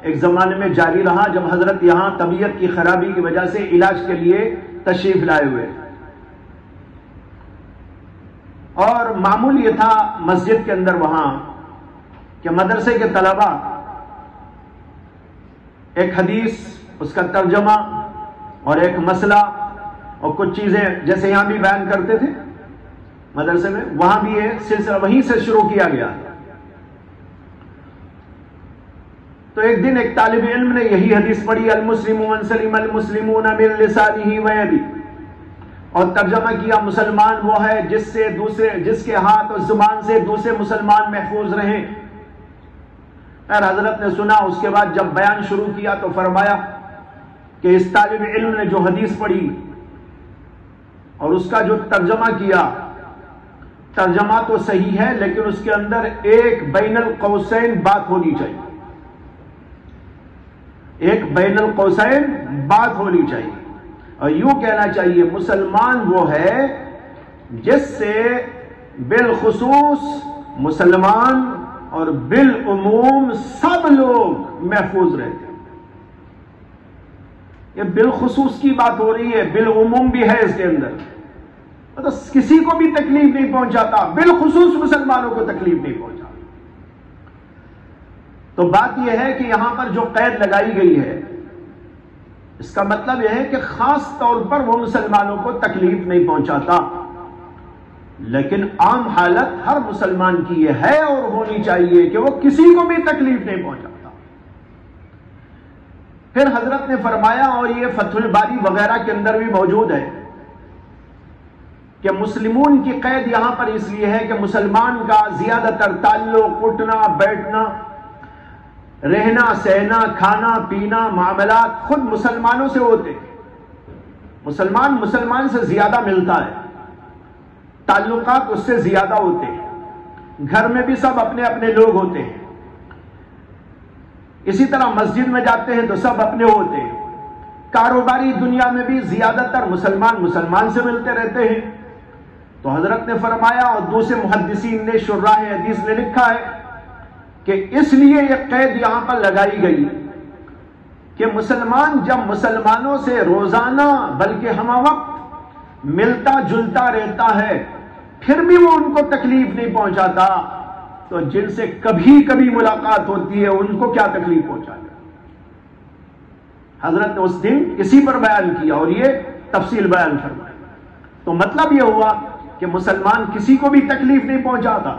ایک زمانے میں جاری رہا جب حضرت یہاں طبیعت کی خرابی کی وجہ سے علاج کے لیے تشریف لائے ہوئے. اور معمول یہ تھا مسجد کے اندر وہاں کہ مدرسے کے طلبہ ایک حدیث، اس کا ترجمہ اور ایک مسئلہ اور کچھ چیزیں جیسے یہاں بھی بیان کرتے تھے مدرسے میں، وہاں بھی یہ سلسلہ وہیں سے شروع کیا گیا. تو ایک دن ایک طالب علم نے یہی حدیث پڑھی المسلم من سلم المسلمون من لسانه ويده، اور ترجمہ کیا مسلمان وہ ہے جس کے ہاتھ اور زبان سے دوسرے مسلمان محفوظ رہیں. اور حضرت نے سنا. اس کے بعد جب بیان شروع کیا تو فرمایا کہ اس طالب علم نے جو حدیث پڑھی اور اس کا جو ترجمہ کیا، ترجمہ تو صحیح ہے لیکن اس کے اندر ایک بین القوسین بات ہونی چاہیے. ایک بین القوسین بات ہونی چاہیے اور یوں کہنا چاہیے مسلمان وہ ہے جس سے بالخصوص مسلمان اور بالعموم سب لوگ محفوظ رہتے ہیں. یہ بالخصوص کی بات ہو رہی ہے، بالعموم بھی ہے اس کے اندر، مطلب کسی کو بھی تکلیف نہیں پہنچاتا، بالخصوص مسلمانوں کو تکلیف نہیں پہنچاتا. تو بات یہ ہے کہ یہاں پر جو قید لگائی گئی ہے اس کا مطلب یہ ہے کہ خاص طور پر وہ مسلمانوں کو تکلیف نہیں پہنچاتا، لیکن عام حالت ہر مسلمان کی یہ ہے اور ہونی چاہیے کہ وہ کسی کو بھی تکلیف نہیں پہنچاتا. پھر حضرت نے فرمایا، اور یہ فتح الباری وغیرہ کے اندر بھی موجود ہے، کہ مسلمون کی قید یہاں پر اس لیے ہے کہ مسلمان کا زیادہ تر تعلق اٹھنا بیٹھنا رہنا سہنا کھانا پینا معاملات خود مسلمانوں سے ہوتے ہیں. مسلمان سے زیادہ ملتا ہے، تعلقات اس سے زیادہ ہوتے ہیں، گھر میں بھی سب اپنے اپنے لوگ ہوتے ہیں، اسی طرح مسجد میں جاتے ہیں تو سب اپنے ہوتے ہیں، کاروباری دنیا میں بھی زیادہ تر مسلمان سے ملتے رہتے ہیں. تو حضرت نے فرمایا اور دوسرے محدثین نے شراح حدیث نے لکھا ہے کہ اس لیے یہ قید یہاں پر لگائی گئی کہ مسلمان جب مسلمانوں سے روزانہ بلکہ ہم وقت ملتا جلتا رہتا ہے پھر بھی وہ ان کو تکلیف نہیں پہنچاتا، تو جن سے کبھی کبھی ملاقات ہوتی ہے ان کو کیا تکلیف پہنچاتا؟ حضرت نے اس دن اسی پر بیان کیا اور یہ تفصیل بیان فرمائی۔ تو مطلب یہ ہوا کہ مسلمان کسی کو بھی تکلیف نہیں پہنچاتا،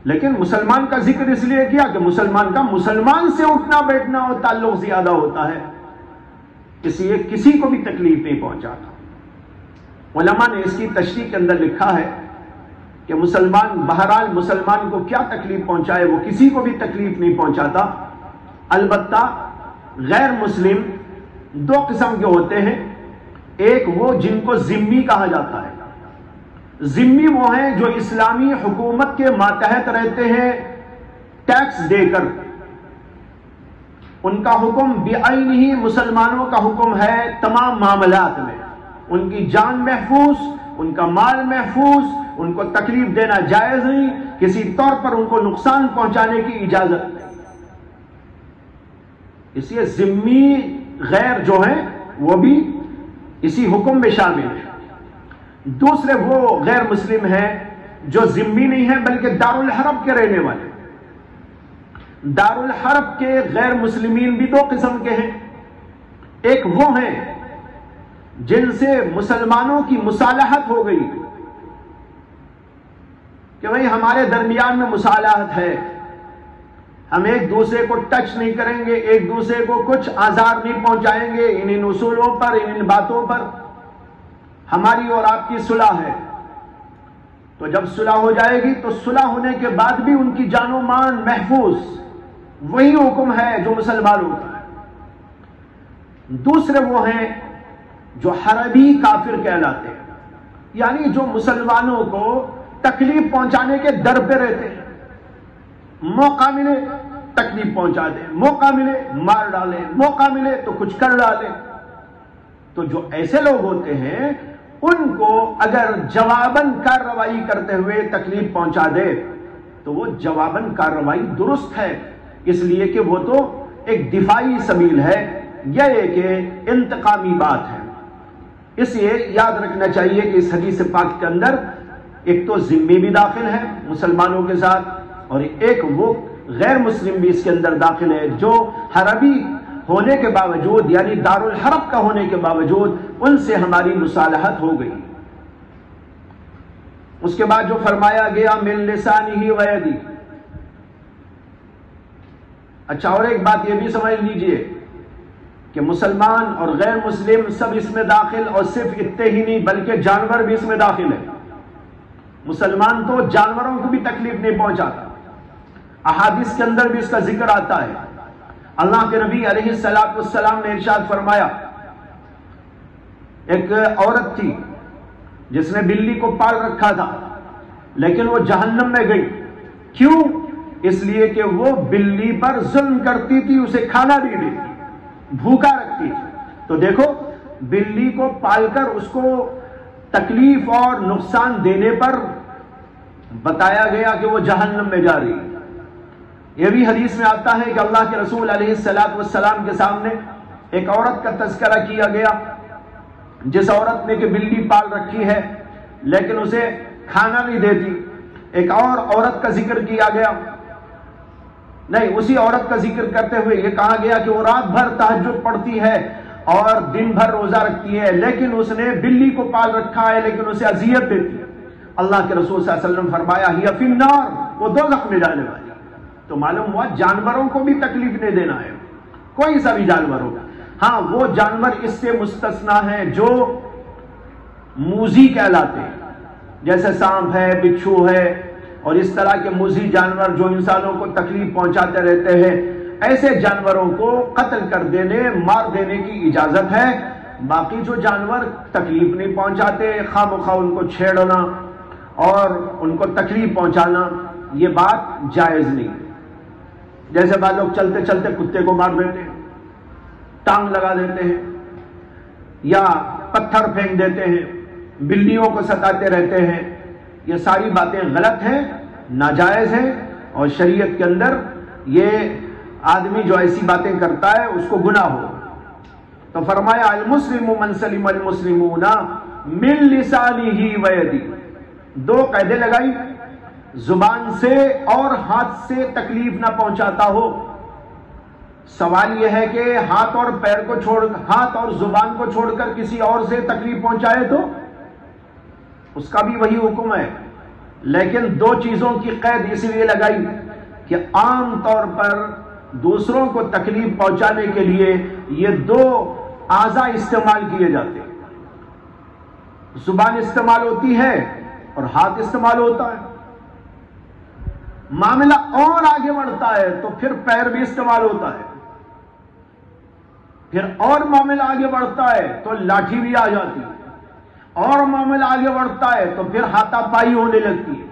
لیکن مسلمان کا ذکر اس لیے کیا کہ مسلمان کا مسلمان سے اٹھنا بیٹھنا اور تعلق زیادہ ہوتا ہے، اس لیے کسی کو بھی تکلیف نہیں پہنچاتا۔ علماء نے اس کی تشریح کے اندر لکھا ہے کہ مسلمان بہرحال مسلمان کو کیا تکلیف پہنچائے، وہ کسی کو بھی تکلیف نہیں پہنچاتا۔ البتہ غیر مسلم دو قسم کے ہوتے ہیں، ایک وہ جن کو ذمی کہا جاتا ہے۔ ذمی وہ ہیں جو اسلامی حکومت کے ماتحت رہتے ہیں ٹیکس دے کر، ان کا حکم بعین ہی مسلمانوں کا حکم ہے تمام معاملات میں، ان کی جان محفوظ، ان کا مال محفوظ، ان کو تکلیف دینا جائز نہیں، کسی طور پر ان کو نقصان پہنچانے کی اجازت نہیں۔ اس لیے ذمی غیر جو ہیں وہ بھی اسی حکم میں شامل ہیں۔ دوسرے وہ غیر مسلم ہیں جو ذمی نہیں ہیں بلکہ دارالحرب کے رہنے والے۔ دارالحرب کے غیر مسلمین بھی دو قسم کے ہیں، ایک وہ ہیں جن سے مسلمانوں کی مصالحت ہو گئی کہ بھئی ہمارے درمیان میں مصالحت ہے، ہم ایک دوسرے کو ٹچ نہیں کریں گے، ایک دوسرے کو کچھ آزار نہیں پہنچائیں گے، ان اصولوں پر، ان باتوں پر ہماری اور آپ کی صلح ہے۔ تو جب صلح ہو جائے گی تو صلح ہونے کے بعد بھی ان کی جان و مان محفوظ، وہی حکم ہے جو مسلمانوں کا ہے۔ دوسرے وہ ہیں جو حربی کافر کہلاتے ہیں، یعنی جو مسلمانوں کو تکلیف پہنچانے کے در پہ رہتے ہیں، موقع ملے تکلیف پہنچا دیں، موقع ملے مار ڈالیں، موقع ملے تو کچھ کر ڈالیں۔ تو جو ایسے لوگ ہوتے ہیں ان کو اگر جواباً کارروائی کرتے ہوئے تکلیف پہنچا دے تو وہ جواباً کارروائی درست ہے، اس لیے کہ وہ تو ایک دفاعی سبیل ہے، یہ ایک انتقامی بات ہے۔ اس لیے یاد رکھنا چاہیے کہ اس حدیث پاک کے اندر ایک تو ذمی بھی داخل ہے مسلمانوں کے ساتھ، اور ایک وہ غیر مسلم بھی اس کے اندر داخل ہے جو حربی ہونے کے باوجود، یعنی دارالحرب کا ہونے کے باوجود ان سے ہماری مصالحت ہو گئی۔ اس کے بعد جو فرمایا گیا من لسانہ و یدہ، اچھا اور ایک بات یہ بھی سمجھ لیجئے کہ مسلمان اور غیر مسلم سب اس میں داخل، اور صرف اتنے ہی نہیں بلکہ جانور بھی اس میں داخل ہے۔ مسلمان تو جانوروں کو بھی تکلیف نہیں پہنچاتا، احادیث کے اندر بھی اس کا ذکر آتا ہے۔ اللہ کے نبی علیہ السلام نے ارشاد فرمایا، ایک عورت تھی جس نے بلی کو پال رکھا تھا لیکن وہ جہنم میں گئی، کیوں؟ اس لیے کہ وہ بلی پر ظلم کرتی تھی، اسے کھانا نہیں دیتی، بھوکا رکھتی تھی۔ تو دیکھو بلی کو پال کر اس کو تکلیف اور نقصان دینے پر بتایا گیا کہ وہ جہنم میں جا رہی ہے۔ یہ بھی حدیث میں آتا ہے کہ اللہ کے رسول علیہ السلام کے سامنے ایک عورت کا تذکرہ کیا گیا جس عورت نے کہ بلی پال رکھی ہے لیکن اسے کھانا نہیں دیتی۔ ایک اور عورت کا ذکر کیا گیا، نہیں اسی عورت کا ذکر کرتے ہوئے یہ کہا گیا کہ وہ رات بھر تہجد پڑھتی ہے اور دن بھر روزہ رکھتی ہے لیکن اس نے بلی کو پال رکھا ہے لیکن اسے اذیت دیتی ہے۔ اللہ کے رسول صلی اللہ علیہ وسلم فرمایا ہی فی النار، وہ دوزخ میں جانے والی۔ تو معلوم ہوا جانوروں کو بھی تکلیف نہیں دینا ہے، کوئی سا بھی جانور ہوگا۔ ہاں وہ جانور اس سے مستثنا ہیں جو موذی کہلاتے ہیں، جیسے سانپ ہے، بچھو ہے اور اس طرح کے موذی جانور جو انسانوں کو تکلیف پہنچاتے رہتے ہیں، ایسے جانوروں کو قتل کر دینے، مار دینے کی اجازت ہے۔ باقی جو جانور تکلیف نہیں پہنچاتے، خواہ مخواہ ان کو چھیڑنا اور ان کو تکلیف پہنچانا، یہ بات جائز نہیں۔ جیسے بعض لوگ چلتے چلتے کتے کو مار دیتے ہیں، ٹانگ لگا دیتے ہیں یا پتھر پھینک دیتے ہیں، بلیوں کو ستاتے رہتے ہیں، یہ ساری باتیں غلط ہیں، ناجائز ہیں، اور شریعت کے اندر یہ آدمی جو ایسی باتیں کرتا ہے اس کو گناہ ہو۔ تو فرمایا المسلم من سلم المسلمون من لسانہ و یدہ، دو قیدیں لگائی، زبان سے اور ہاتھ سے تکلیف نہ پہنچاتا ہو۔ سوال یہ ہے کہ ہاتھ اور پیر کو ہاتھ اور زبان کو چھوڑ کر کسی اور سے تکلیف پہنچائے تو اس کا بھی وہی حکم ہے، لیکن دو چیزوں کی قید اس لیے لگائی کہ عام طور پر دوسروں کو تکلیف پہنچانے کے لیے یہ دو اعضاء استعمال کیے جاتے ہیں، زبان استعمال ہوتی ہے اور ہاتھ استعمال ہوتا ہے۔ معاملہ اور آگے بڑھتا ہے تو پھر پیر بھی استعمال ہوتا ہے، پھر اور معاملہ آگے بڑھتا ہے تو لاٹھی بھی آ جاتی ہے، اور معاملہ آگے بڑھتا ہے تو پھر ہاتھا پائی ہونے لگتی ہے،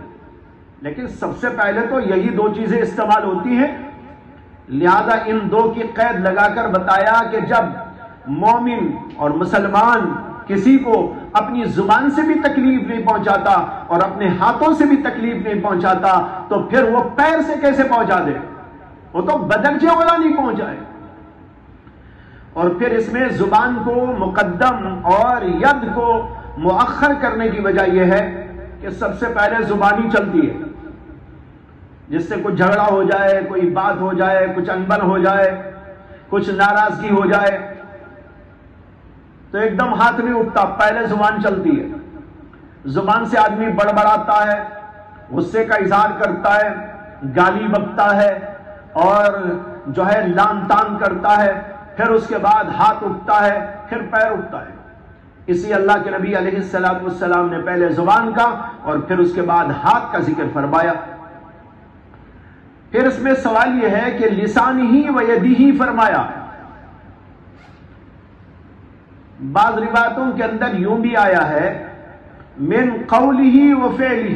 لیکن سب سے پہلے تو یہی دو چیزیں استعمال ہوتی ہیں۔ لہذا ان دو کی قید لگا کر بتایا کہ جب مومن اور مسلمان کسی کو اپنی زبان سے بھی تکلیف نہیں پہنچاتا اور اپنے ہاتھوں سے بھی تکلیف نہیں پہنچاتا تو پھر وہ پیر سے کیسے پہنچا دے؟ وہ تو بدرجے والا نہیں پہنچائے۔ اور پھر اس میں زبان کو مقدم اور ید کو مؤخر کرنے کی وجہ یہ ہے کہ سب سے پہلے زبان ہی چلتی ہے، جس سے کچھ جھگڑا ہو جائے، کوئی بات ہو جائے، کچھ انبن ہو جائے، کچھ ناراضگی ہو جائے تو ایک دم ہاتھ نہیں اٹھتا، پہلے زبان چلتی ہے۔ زبان سے آدمی بڑبڑاتا ہے، غصے کا اظہار کرتا ہے، گالی بکتا ہے اور جو ہے لان تان کرتا ہے، پھر اس کے بعد ہاتھ اٹھتا ہے، پھر پیر اٹھتا ہے۔ اسی اللہ کے نبی علیہ السلام نے پہلے زبان کا اور پھر اس کے بعد ہاتھ کا ذکر فرمایا۔ پھر اس میں سوال یہ ہے کہ لسانہ و یدہ فرمایا۔ بعض روایتوں کے اندر یوں بھی آیا ہے من قولہ و فعلہ،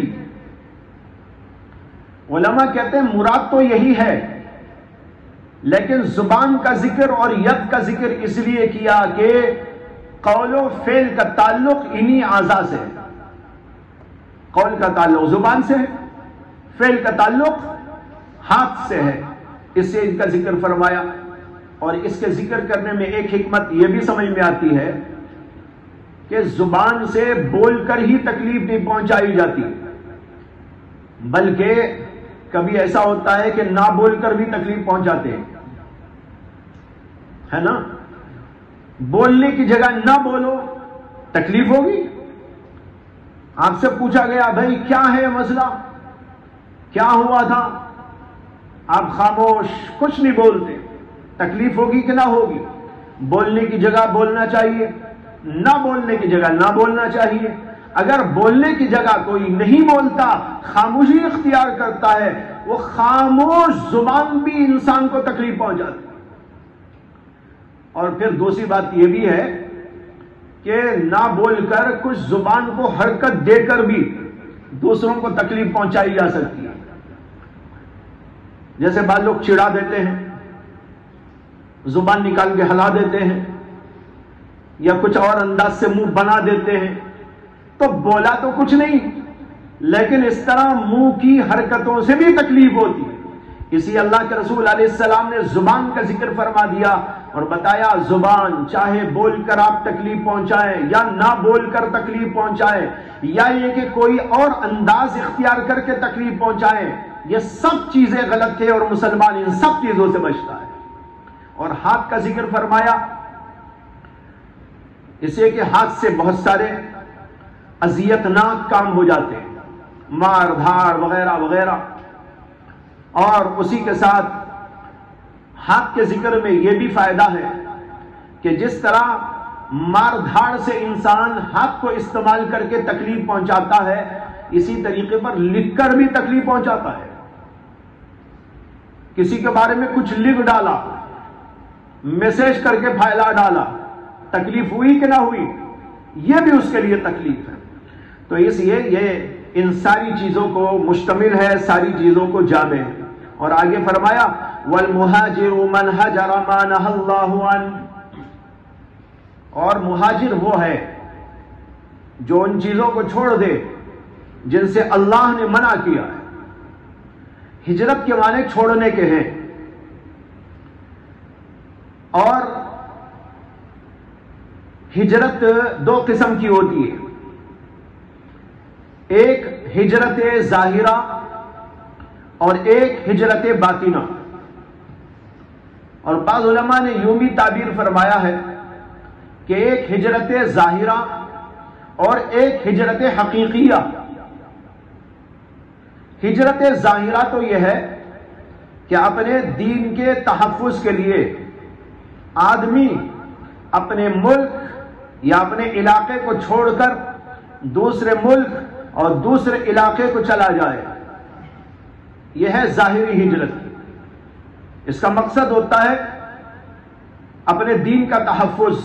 علماء کہتے ہیں مراد تو یہی ہے، لیکن زبان کا ذکر اور ید کا ذکر اس لیے کیا کہ قول و فعل کا تعلق انہی اعضاء سے ہے۔ قول کا تعلق زبان سے ہے، فعل کا تعلق ہاتھ سے ہے، اس سے ان کا ذکر فرمایا۔ اور اس کے ذکر کرنے میں ایک حکمت یہ بھی سمجھ میں آتی ہے کہ زبان سے بول کر ہی تکلیف نہیں پہنچائی جاتی، بلکہ کبھی ایسا ہوتا ہے کہ نہ بول کر بھی تکلیف پہنچاتے ہیں، ہے نا؟ بولنے کی جگہ نہ بولو، تکلیف ہوگی۔ آپ سے پوچھا گیا بھائی کیا ہے مسئلہ، کیا ہوا تھا، آپ خاموش، کچھ نہیں بولتے، تکلیف ہوگی کہ نہ ہوگی؟ بولنے کی جگہ بولنا چاہیے، نہ بولنے کی جگہ نہ بولنا چاہیے۔ اگر بولنے کی جگہ کوئی نہیں بولتا، خاموشی اختیار کرتا ہے، وہ خاموش زبان بھی انسان کو تکلیف پہنچاتی ہے۔ اور پھر دوسری بات یہ بھی ہے کہ نہ بول کر کچھ زبان کو حرکت دے کر بھی دوسروں کو تکلیف پہنچائی جا سکتی ہے۔ جیسے بعض لوگ چڑھا دیتے ہیں، زبان نکال کے ہلا دیتے ہیں، یا کچھ اور انداز سے منہ بنا دیتے ہیں، تو بولا تو کچھ نہیں، لیکن اس طرح منہ کی حرکتوں سے بھی تکلیف ہوتی ہے۔ اسی اللہ کے رسول علیہ السلام نے زبان کا ذکر فرما دیا اور بتایا زبان چاہے بول کر آپ تکلیف پہنچائیں یا نہ بول کر تکلیف پہنچائیں، یا یہ کہ کوئی اور انداز اختیار کر کے تکلیف پہنچائیں، یہ سب چیزیں غلط ہے اور مسلمان ان سب چیزوں سے بچتا ہے۔ اور ہاتھ کا ذکر فرمایا اسے کہ ہاتھ سے بہت سارے اذیت ناک کام ہو جاتے ہیں، مار دھاڑ وغیرہ وغیرہ۔ اور اسی کے ساتھ ہاتھ کے ذکر میں یہ بھی فائدہ ہے کہ جس طرح مار دھاڑ سے انسان ہاتھ کو استعمال کر کے تکلیف پہنچاتا ہے، اسی طریقے پر لکھ کر بھی تکلیف پہنچاتا ہے۔ کسی کے بارے میں کچھ لکھ ڈالا، میسج کر کے پھیلا ڈالا، تکلیف ہوئی کہ نہ ہوئی؟ یہ بھی اس کے لیے تکلیف ہے۔ تو اس لیے یہ ان ساری چیزوں کو مشتمل ہے، ساری چیزوں کو جامع ہے۔ اور آگے فرمایا وَالْمُهَاجِرُ مَنْ هَجَرَ مَا نَهَى اللَّهُ عَنْهُ، اور مہاجر وہ ہے جو ان چیزوں کو چھوڑ دے جن سے اللہ نے منع کیا ہے۔ ہجرت کے معنی چھوڑنے کے ہیں، اور ہجرت دو قسم کی ہوتی ہے، ایک ہجرت ظاہرہ اور ایک ہجرت باطنہ. اور بعض علماء نے یوں بھی تعبیر فرمایا ہے کہ ایک ہجرت ظاہرہ اور ایک ہجرت حقیقیہ. ہجرت ظاہرہ تو یہ ہے کہ اپنے دین کے تحفظ کے لیے آدمی اپنے ملک یا اپنے علاقے کو چھوڑ کر دوسرے ملک اور دوسرے علاقے کو چلا جائے. یہ ہے ظاہری ہجرت. اس کا مقصد ہوتا ہے اپنے دین کا تحفظ،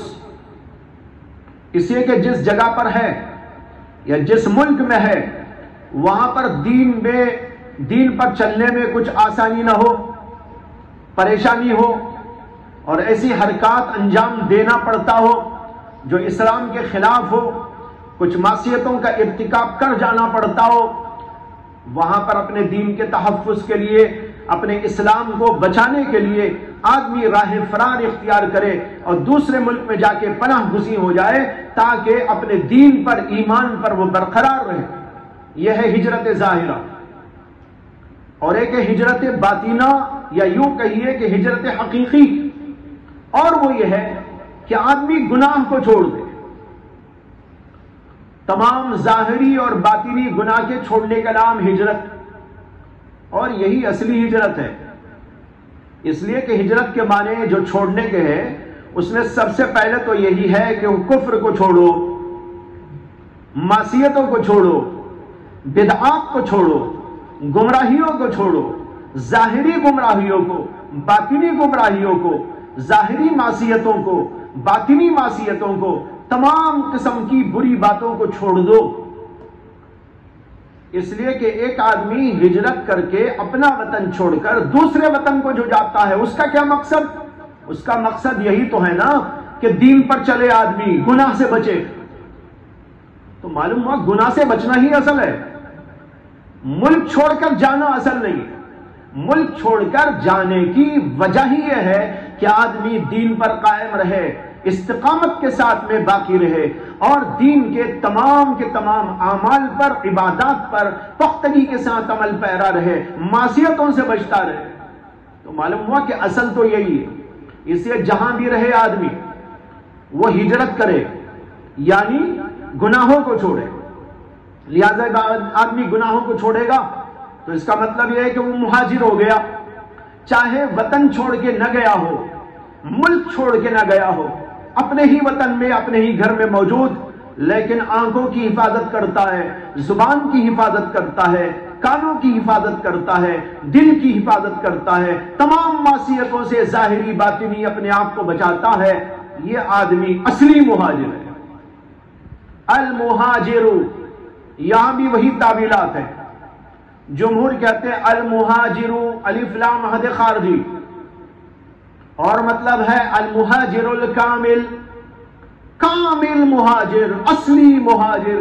اس لیے کہ جس جگہ پر ہے یا جس ملک میں ہے وہاں پر دین پر چلنے میں کچھ آسانی نہ ہو، پریشانی ہو، اور ایسی حرکات انجام دینا پڑتا ہو جو اسلام کے خلاف ہو، کچھ معصیتوں کا ارتکاب کر جانا پڑتا ہو. وہاں پر اپنے دین کے تحفظ کے لیے، اپنے اسلام کو بچانے کے لیے آدمی راہ فرار اختیار کرے اور دوسرے ملک میں جا کے پناہ گزین ہو جائے تاکہ اپنے دین پر، ایمان پر وہ برقرار رہے. یہ ہے ہجرت ظاہرہ. اور ایک ہے ہجرت باطنہ، یا یوں کہیے کہ ہجرت حقیقی، اور وہ یہ ہے کہ آدمی گناہ کو چھوڑ دے. تمام ظاہری اور باطنی گناہ کے چھوڑنے کا نام ہجرت، اور یہی اصلی ہجرت ہے. اس لیے کہ ہجرت کے معنی جو چھوڑنے کے ہیں اس میں سب سے پہلے تو یہی ہے کہ وہ کفر کو چھوڑو، معصیتوں کو چھوڑو، بدعات کو چھوڑو، گمراہیوں کو چھوڑو، ظاہری گمراہیوں کو، باطنی گمراہیوں کو، ظاہری معصیتوں کو، باطنی معصیتوں کو، تمام قسم کی بری باتوں کو چھوڑ دو. اس لیے کہ ایک آدمی ہجرت کر کے اپنا وطن چھوڑ کر دوسرے وطن کو جو جاتا ہے اس کا کیا مقصد؟ اس کا مقصد یہی تو ہے نا کہ دین پر چلے آدمی، گناہ سے بچے. تو معلوم ہوا گناہ سے بچنا ہی اصل ہے، ملک چھوڑ کر جانا اصل نہیں ہے. ملک چھوڑ کر جانے کی وجہ ہی یہ ہے کہ آدمی دین پر قائم رہے، استقامت کے ساتھ میں باقی رہے، اور دین کے تمام اعمال پر، عبادات پر پختگی کے ساتھ عمل پیرا رہے، معصیتوں سے بچتا رہے. تو معلوم ہوا کہ اصل تو یہی ہے. اس لیے جہاں بھی رہے آدمی وہ ہجرت کرے، یعنی گناہوں کو چھوڑے. لہذا آدمی گناہوں کو چھوڑے گا تو اس کا مطلب یہ ہے کہ وہ مہاجر ہو گیا. چاہے وطن چھوڑ کے نہ گیا ہو، ملک چھوڑ کے نہ گیا ہو، اپنے ہی وطن میں، اپنے ہی گھر میں موجود، لیکن آنکھوں کی حفاظت کرتا ہے، زبان کی حفاظت کرتا ہے، کانوں کی حفاظت کرتا ہے، دل کی حفاظت کرتا ہے، تمام معصیتوں سے ظاہری باطنی اپنے آپ کو بچاتا ہے. یہ آدمی اصلی مہاجر ہے. المہاجر، یہاں بھی وہی تعبیرات ہیں. جمہور کہتے ہیں المہاجر الف لام حد خارجی، اور مطلب ہے المہاجر الکامل، کامل مہاجر، اصلی مہاجر.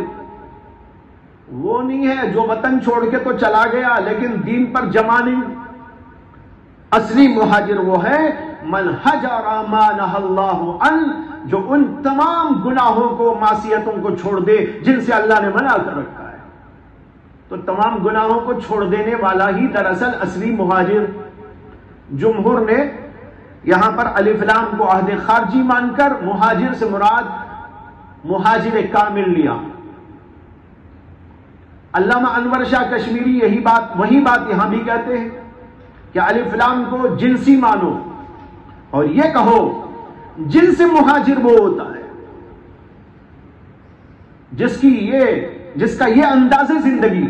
وہ نہیں ہے جو وطن چھوڑ کے تو چلا گیا لیکن دین پر جمع نہیں. اصلی مہاجر وہ ہے من ہجر ما نہى اللہ عنہ، جو ان تمام گناہوں کو، معصیتوں کو چھوڑ دے جن سے اللہ نے منع کر رکھا ہے. تو تمام گناہوں کو چھوڑ دینے والا ہی دراصل اصلی مہاجر. جمہور نے یہاں پر الف لام کو عہد خارجی مان کر مہاجر سے مراد مہاجر کامل لیا. علامہ انور شاہ کشمیری وہی بات یہاں بھی کہتے ہیں کہ الف لام کو جنسی مانو اور یہ کہو جنس مہاجر وہ ہوتا ہے جس کا یہ انداز زندگی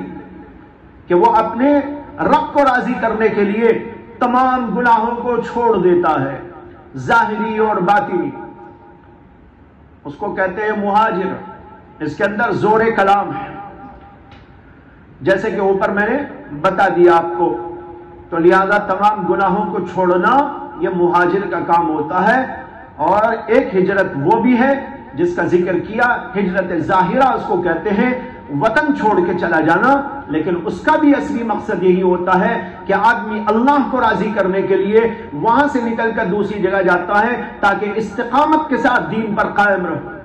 کہ وہ اپنے رب کو راضی کرنے کے لیے تمام گناہوں کو چھوڑ دیتا ہے، ظاہری اور باطنی. اس کو کہتے ہیں مہاجر. اس کے اندر زور کلام ہے، جیسے کہ اوپر میں نے بتا دیا آپ کو. تو لہذا تمام گناہوں کو چھوڑنا یہ مہاجر کا کام ہوتا ہے. اور ایک ہجرت وہ بھی ہے جس کا ذکر کیا، ہجرت ظاہرہ اس کو کہتے ہیں، وطن چھوڑ کے چلا جانا. لیکن اس کا بھی اصلی مقصد یہی ہوتا ہے کہ آدمی اللہ کو راضی کرنے کے لیے وہاں سے نکل کر دوسری جگہ جاتا ہے تاکہ استقامت کے ساتھ دین پر قائم رہے.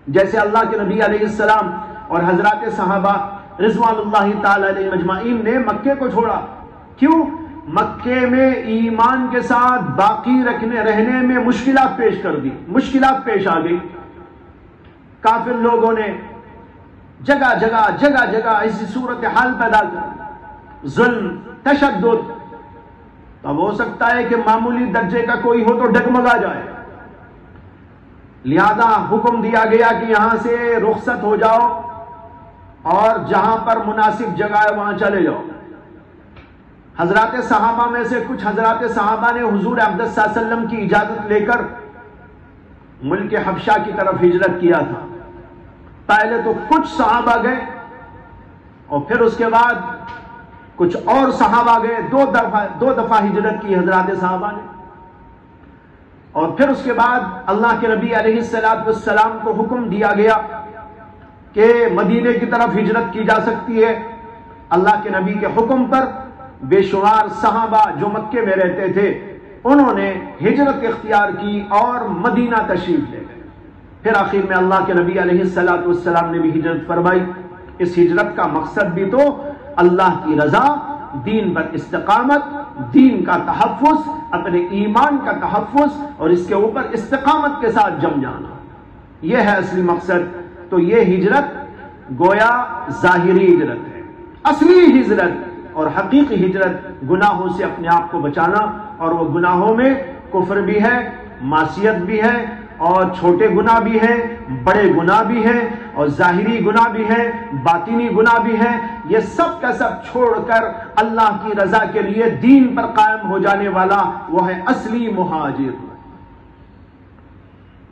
جیسے اللہ کے نبی علیہ السلام اور حضرات صحابہ رضوان اللہ تعالی علیہ مجمعین نے مکے کو چھوڑا. کیوں؟ مکے میں ایمان کے ساتھ باقی رہنے میں مشکلات پیش کر دی، مشکلات پیش آ گئی. کافر لوگوں نے جگہ جگہ ایسی صورتحال پیدا کی، ظلم، تشدد. تب ہو سکتا ہے کہ معمولی درجے کا کوئی ہو تو ڈگمگا جائے، لہذا حکم دیا گیا کہ یہاں سے رخصت ہو جاؤ اور جہاں پر مناسب جگہ ہے وہاں چلے جاؤ. حضرات صحابہ میں سے کچھ حضرات صحابہ نے حضور اقدس صلی اللہ علیہ وسلم کی اجازت لے کر ملک حبشہ کی طرف ہجرت کیا تھا. پہلے تو کچھ صحابہ گئے اور پھر اس کے بعد کچھ اور صحابہ گئے. دو دفعہ ہجرت کی حضرات صحابہ نے. اور پھر اس کے بعد اللہ کے نبی علیہ السلام کو حکم دیا گیا کہ مدینے کی طرف ہجرت کی جا سکتی ہے. اللہ کے نبی کے حکم پر بے شمار صحابہ جو مکے میں رہتے تھے انہوں نے ہجرت اختیار کی اور مدینہ تشریف لے گئے. پھر آخر میں اللہ کے نبی علیہ السلام نے بھی ہجرت فرمائی. اس ہجرت کا مقصد بھی تو اللہ کی رضا، دین پر استقامت، دین کا تحفظ، اپنے ایمان کا تحفظ اور اس کے اوپر استقامت کے ساتھ جم جانا، یہ ہے اصلی مقصد. تو یہ ہجرت گویا ظاہری ہجرت ہے. اصلی ہجرت اور حقیقی ہجرت گناہوں سے اپنے آپ کو بچانا، اور وہ گناہوں میں کفر بھی ہے، معصیت بھی ہے، اور چھوٹے گناہ بھی ہیں، بڑے گناہ بھی ہیں، اور ظاہری گناہ بھی ہیں، باطنی گناہ بھی ہیں. یہ سب کا سب چھوڑ کر اللہ کی رضا کے لیے دین پر قائم ہو جانے والا وہ ہے اصلی مہاجر.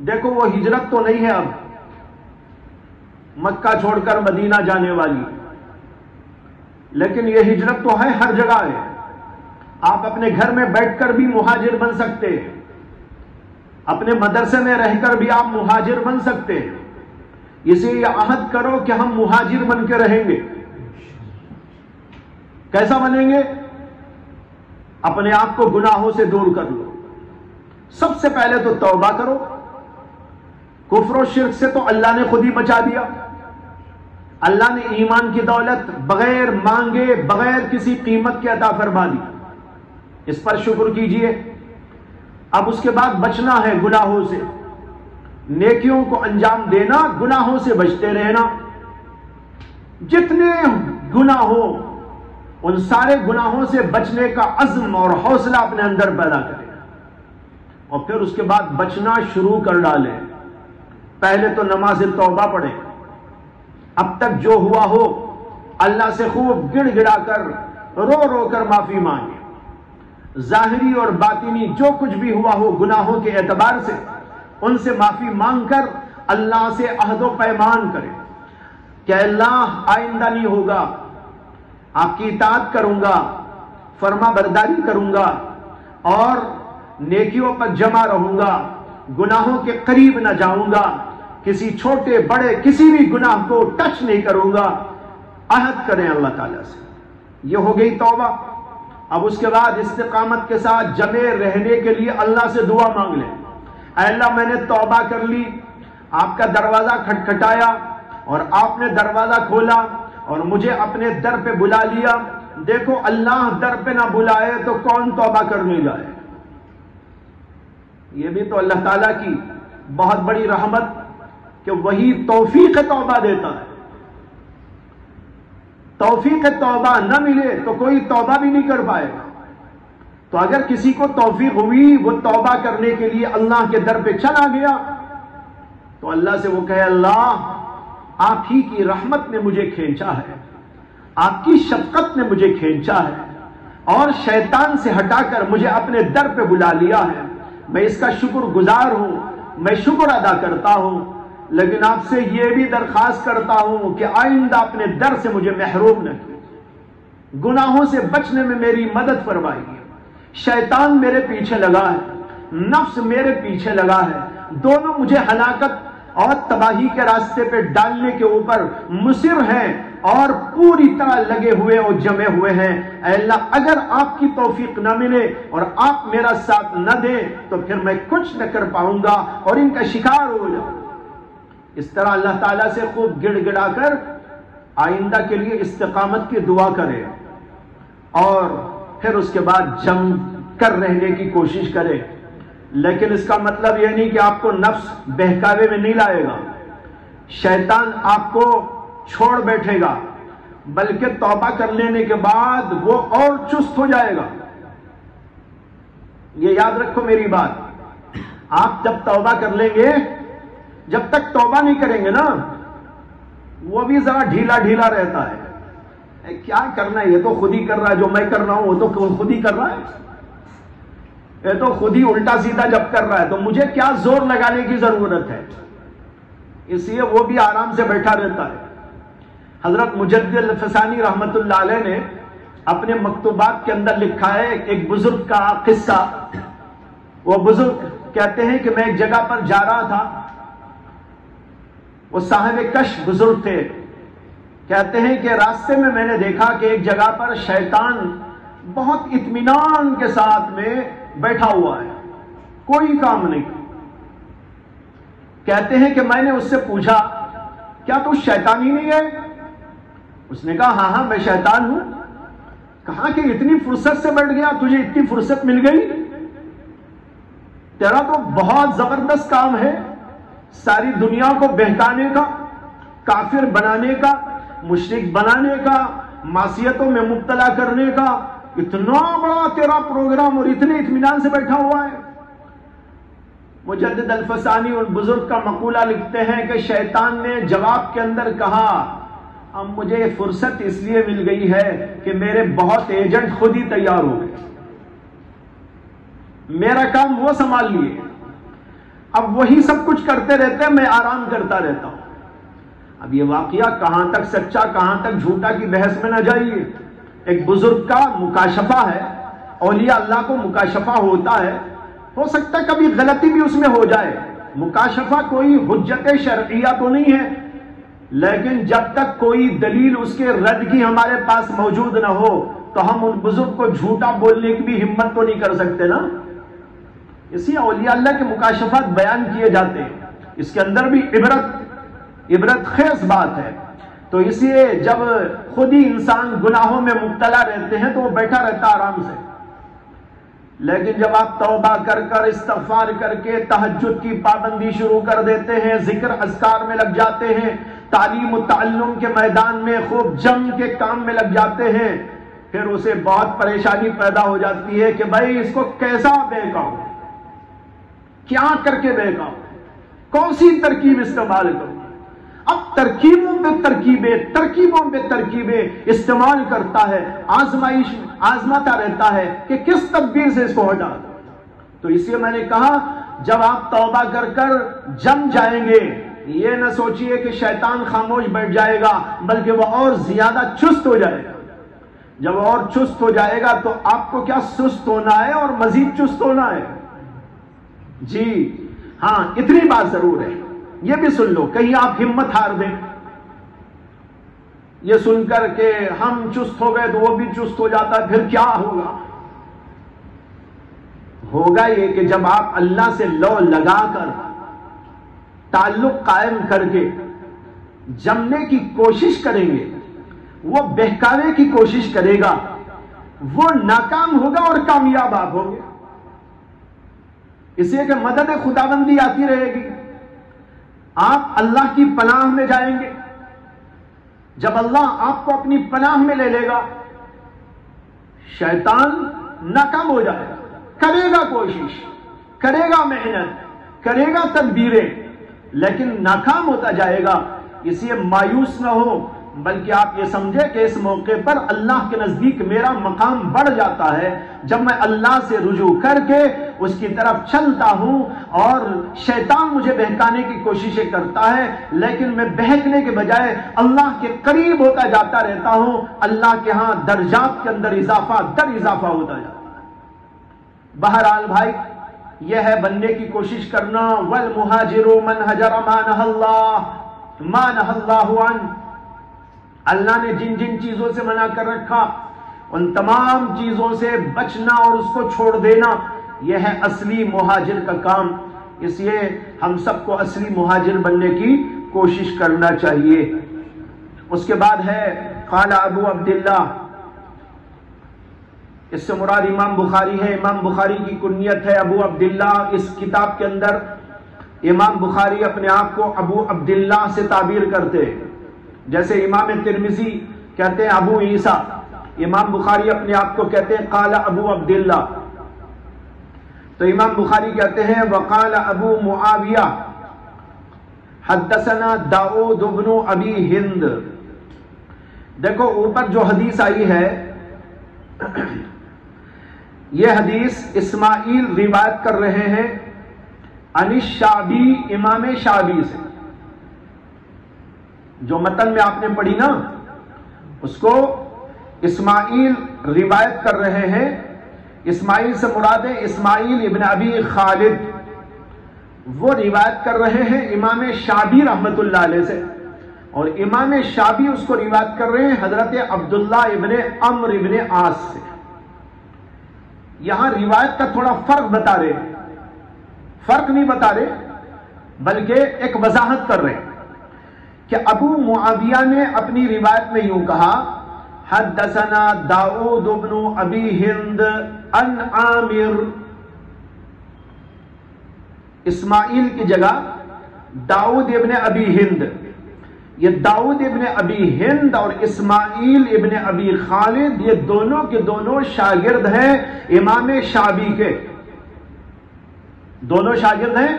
دیکھو وہ ہجرت تو نہیں ہے اب مکہ چھوڑ کر مدینہ جانے والی، لیکن یہ ہجرت تو ہے ہر جگہ ہے. آپ اپنے گھر میں بیٹھ کر بھی مہاجر بن سکتے ہیں، اپنے مدرسے میں رہ کر بھی آپ مہاجر بن سکتے ہیں. اسے یہ عہد کرو کہ ہم مہاجر بن کے رہیں گے. کیسا بنیں گے؟ اپنے آپ کو گناہوں سے دور کر لو. سب سے پہلے تو توبہ کرو. کفر و شرک سے تو اللہ نے خود ہی بچا دیا. اللہ نے ایمان کی دولت بغیر مانگے، بغیر کسی قیمت کے عطا فرما دی. اس پر شکر کیجئے. اب اس کے بعد بچنا ہے گناہوں سے، نیکیوں کو انجام دینا، گناہوں سے بچتے رہنا. جتنے گناہ ہو ان سارے گناہوں سے بچنے کا عزم اور حوصلہ اپنے اندر پیدا کریں، اور پھر اس کے بعد بچنا شروع کر ڈالیں. پہلے تو نماز توبہ پڑھیں. اب تک جو ہوا ہو اللہ سے خوب گڑ گڑا کر رو رو کر معافی مانگے. ظاہری اور باطنی جو کچھ بھی ہوا ہو گناہوں کے اعتبار سے ان سے معافی مانگ کر اللہ سے عہد و پیمان کرے کہ اللہ آئندہ نہیں ہوگا، آپ کی اطاعت کروں گا، فرما برداری کروں گا اور نیکیوں پر جمع رہوں گا، گناہوں کے قریب نہ جاؤں گا، کسی چھوٹے بڑے کسی بھی گناہ کو ٹچ نہیں کروں گا. عہد کریں اللہ تعالیٰ سے. یہ ہو گئی توبہ. اب اس کے بعد استقامت کے ساتھ جمے رہنے کے لیے اللہ سے دعا مانگ لیں. اے اللہ میں نے توبہ کر لی، آپ کا دروازہ کھٹکھٹایا اور آپ نے دروازہ کھولا اور مجھے اپنے در پہ بلا لیا. دیکھو اللہ در پہ نہ بلائے تو کون توبہ کرنے جائے. یہ بھی تو اللہ تعالیٰ کی بہت بڑی رحمت کہ وہی توفیق توبہ دیتا ہے. توفیق توبہ نہ ملے تو کوئی توبہ بھی نہیں کر پائے گا. تو اگر کسی کو توفیق ہوئی وہ توبہ کرنے کے لیے اللہ کے در پہ چلا گیا تو اللہ سے وہ کہے اللہ آپ ہی کی رحمت نے مجھے کھینچا ہے، آپ کی شفقت نے مجھے کھینچا ہے اور شیطان سے ہٹا کر مجھے اپنے در پہ بلا لیا ہے. میں اس کا شکر گزار ہوں، میں شکر ادا کرتا ہوں، لیکن آپ سے یہ بھی درخواست کرتا ہوں کہ آئندہ اپنے در سے مجھے محروم نہ کیجیے. گناہوں سے بچنے میں میری مدد فرمائیے. شیطان میرے پیچھے لگا ہے، نفس میرے پیچھے لگا ہے، دونوں مجھے ہلاکت اور تباہی کے راستے پہ ڈالنے کے اوپر مصر ہیں اور پوری طرح لگے ہوئے اور جمے ہوئے ہیں. اے اللہ اگر آپ کی توفیق نہ ملے اور آپ میرا ساتھ نہ دیں تو پھر میں کچھ نہ کر پاؤں گا اور ان کا شکار ہو جاؤں. اس طرح اللہ تعالیٰ سے خوب گڑ گڑا کر آئندہ کے لیے استقامت کی دعا کرے اور پھر اس کے بعد جم کر رہنے کی کوشش کرے. لیکن اس کا مطلب یہ نہیں کہ آپ کو نفس بہکاوے میں نہیں لائے گا، شیطان آپ کو چھوڑ بیٹھے گا، بلکہ توبہ کر لینے کے بعد وہ اور چست ہو جائے گا. یہ یاد رکھو میری بات، آپ جب توبہ کر لیں گے، جب تک توبہ نہیں کریں گے نا وہ بھی ذرا ڈھیلا ڈھیلا رہتا ہے. کیا کرنا ہے، یہ تو خود ہی کر رہا ہے، جو میں کر رہا ہوں وہ تو خود ہی کر رہا ہے، یہ تو خود ہی الٹا سیدھا جب کر رہا ہے، تو مجھے کیا زور لگانے کی ضرورت ہے. اس لیے وہ بھی آرام سے بیٹھا رہتا ہے. حضرت مجدد الفسانی رحمت اللہ علیہ نے اپنے مکتوبات کے اندر لکھا ہے ایک بزرگ کا قصہ. وہ بزرگ کہتے ہیں کہ میں ایک جگہ پر جا رہا تھا، وہ صاحب کش بزرگ تھے. کہتے ہیں کہ راستے میں نے دیکھا کہ ایک جگہ پر شیطان بہت اطمینان کے ساتھ میں بیٹھا ہوا ہے، کوئی کام نہیں. کہتے ہیں کہ میں نے اس سے پوچھا کیا تو شیطان ہی نہیں ہے؟ اس نے کہا ہاں میں شیطان ہوں. کہا کہ اتنی فرصت سے بیٹھ گیا، تجھے اتنی فرصت مل گئی؟ تیرا تو بہت زبردست کام ہے، ساری دنیا کو بہکانے کا، کافر بنانے کا، مشرک بنانے کا، معصیتوں میں مبتلا کرنے کا. اتنا بڑا تیرا پروگرام اور اتنے اطمینان سے بیٹھا ہوا ہے. مجدد الفسانی اور بزرگ کا مقولہ لکھتے ہیں کہ شیطان نے جواب کے اندر کہا اب مجھے فرصت اس لیے مل گئی ہے کہ میرے بہت ایجنٹ خود ہی تیار ہو گئے، میرا کام وہ سنبھال لیے، اب وہی سب کچھ کرتے رہتے ہیں، میں آرام کرتا رہتا ہوں. اب یہ واقعہ کہاں تک سچا کہاں تک جھوٹا کی بحث میں نہ جائیے. ایک بزرگ کا مکاشفہ ہے، اولیاء اللہ کو مکاشفہ ہوتا ہے، ہو سکتا ہے کبھی غلطی بھی اس میں ہو جائے. مکاشفہ کوئی حجت شرعیہ تو نہیں ہے، لیکن جب تک کوئی دلیل اس کے رد کی ہمارے پاس موجود نہ ہو تو ہم ان بزرگ کو جھوٹا بولنے کی بھی ہمت تو نہیں کر سکتے نا. اسی اولیاء اللہ کے مکاشفات بیان کیے جاتے ہیں، اس کے اندر بھی عبرت خیز بات ہے. تو اس لیے جب خود ہی انسان گناہوں میں مبتلا رہتے ہیں تو وہ بیٹھا رہتا آرام سے. لیکن جب آپ توبہ کر کر استغفار کر کے تہجد کی پابندی شروع کر دیتے ہیں، ذکر اذکار میں لگ جاتے ہیں، تعلیم و تعلم کے میدان میں خوب جم کے کام میں لگ جاتے ہیں، پھر اسے بہت پریشانی پیدا ہو جاتی ہے کہ بھائی اس کو کیسا بہکاؤ، کیا کر کے بہکاؤ، کون سی ترکیب استعمال کروں. اب ترکیبوں پہ ترکیبیں استعمال کرتا ہے، آزماتا رہتا ہے کہ کس تدبیر سے اس کو ہٹا. تو اس لیے میں نے کہا جب آپ توبہ کر کر جم جائیں گے، یہ نہ سوچئے کہ شیطان خاموش بیٹھ جائے گا، بلکہ وہ اور زیادہ چست ہو جائے گا. جب اور چست ہو جائے گا تو آپ کو کیا سست ہونا ہے اور مزید چست ہونا ہے. جی ہاں، اتنی بات ضرور ہے، یہ بھی سن لو، کہیں آپ ہمت ہار دیں یہ سن کر کہ ہم چست ہو گئے تو وہ بھی چست ہو جاتا ہے، پھر کیا ہوگا یہ کہ جب آپ اللہ سے لو لگا کر تعلق قائم کر کے جمنے کی کوشش کریں گے، وہ بہکانے کی کوشش کرے گا، وہ ناکام ہوگا اور کامیاب آپ ہوں گے. اس لیے کہ مدد خداوندی آتی رہے گی، آپ اللہ کی پناہ میں جائیں گے. جب اللہ آپ کو اپنی پناہ میں لے لے گا، شیطان ناکام ہو جائے گا، کرے گا کوشش، کرے گا محنت، کرے گا تدبیریں، لیکن ناکام ہوتا جائے گا. اس لیے مایوس نہ ہو، بلکہ آپ یہ سمجھے کہ اس موقع پر اللہ کے نزدیک میرا مقام بڑھ جاتا ہے جب میں اللہ سے رجوع کر کے اس کی طرف چلتا ہوں. اور شیطان مجھے بہکانے کی کوششیں کرتا ہے، لیکن میں بہکنے کے بجائے اللہ کے قریب ہوتا جاتا رہتا ہوں. اللہ کے ہاں درجات کے اندر اضافہ در اضافہ ہوتا جاتا ہے. بہرحال بھائی، یہ ہے بننے کی کوشش کرنا. والمہاجر من ہجر ما نہى اللہ عنہ. اللہ نے جن جن چیزوں سے منع کر رکھا ان تمام چیزوں سے بچنا اور اس کو چھوڑ دینا، یہ ہے اصلی مہاجر کا کام. اس لیے ہم سب کو اصلی مہاجر بننے کی کوشش کرنا چاہیے۔ اس کے بعد ہے قال ابو عبداللہ، اس سے مراد امام بخاری ہے۔ امام بخاری کی کنیت ہے ابو عبداللہ۔ اس کتاب کے اندر امام بخاری اپنے آپ کو ابو عبداللہ سے تعبیر کرتے ہیں، جیسے امام ترمذی کہتے ہیں ابو عیسیٰ، امام بخاری اپنے آپ کو کہتے ہیں قال ابو عبداللہ۔ تو امام بخاری کہتے ہیں وقال ابو معاویہ حدثنا داؤد بن ابی ہند۔ دیکھو اوپر جو حدیث آئی ہے یہ حدیث اسماعیل روایت کر رہے ہیں عن الشعبی، امام شعبی سے۔ جو متن میں آپ نے پڑھی نا اس کو اسماعیل روایت کر رہے ہیں۔ اسماعیل سے مراد ہے اسماعیل ابن ابی خالد، وہ روایت کر رہے ہیں امام شعبی رحمت اللہ علیہ سے، اور امام شعبی اس کو روایت کر رہے ہیں حضرت عبداللہ ابن عمرو ابن عاص سے۔ یہاں روایت کا تھوڑا فرق بتا رہے ہیں، فرق نہیں بتا رہے بلکہ ایک وضاحت کر رہے ہیں کہ ابو معاویہ نے اپنی روایت میں یوں کہا حدثنا داؤد بن ابی ہند عن عامر، اسماعیل کی جگہ داؤد ابن ابی ہند۔ یہ داؤد ابن ابی ہند اور اسماعیل ابن ابی خالد یہ دونوں کے دونوں شاگرد ہیں امام شعبی کے، دونوں شاگرد ہیں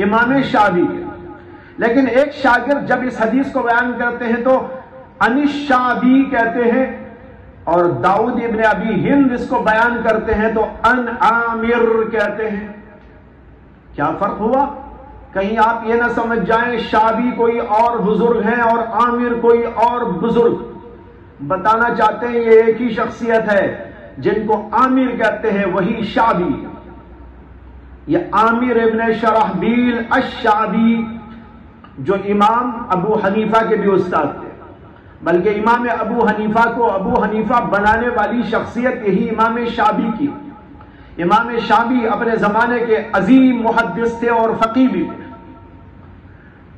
امام شعبی کے۔ لیکن ایک شاگرد جب اس حدیث کو بیان کرتے ہیں تو عن الشعبی کہتے ہیں، اور داؤد ابن ابی ہند اس کو بیان کرتے ہیں تو عن عامر کہتے ہیں۔ کیا فرق ہوا؟ کہیں آپ یہ نہ سمجھ جائیں شعبی کوئی اور بزرگ ہیں اور عامر کوئی اور بزرگ۔ بتانا چاہتے ہیں یہ ایک ہی شخصیت ہے، جن کو عامر کہتے ہیں وہی شعبی۔ یہ عامر ابن شرحبیل الشعبی جو امام ابو حنیفہ کے بھی استاد تھے، بلکہ امام ابو حنیفہ کو ابو حنیفہ بنانے والی شخصیت یہی امام شعبی کی۔ امام شعبی اپنے زمانے کے عظیم محدث تھے اور فقیہ بھی تھے۔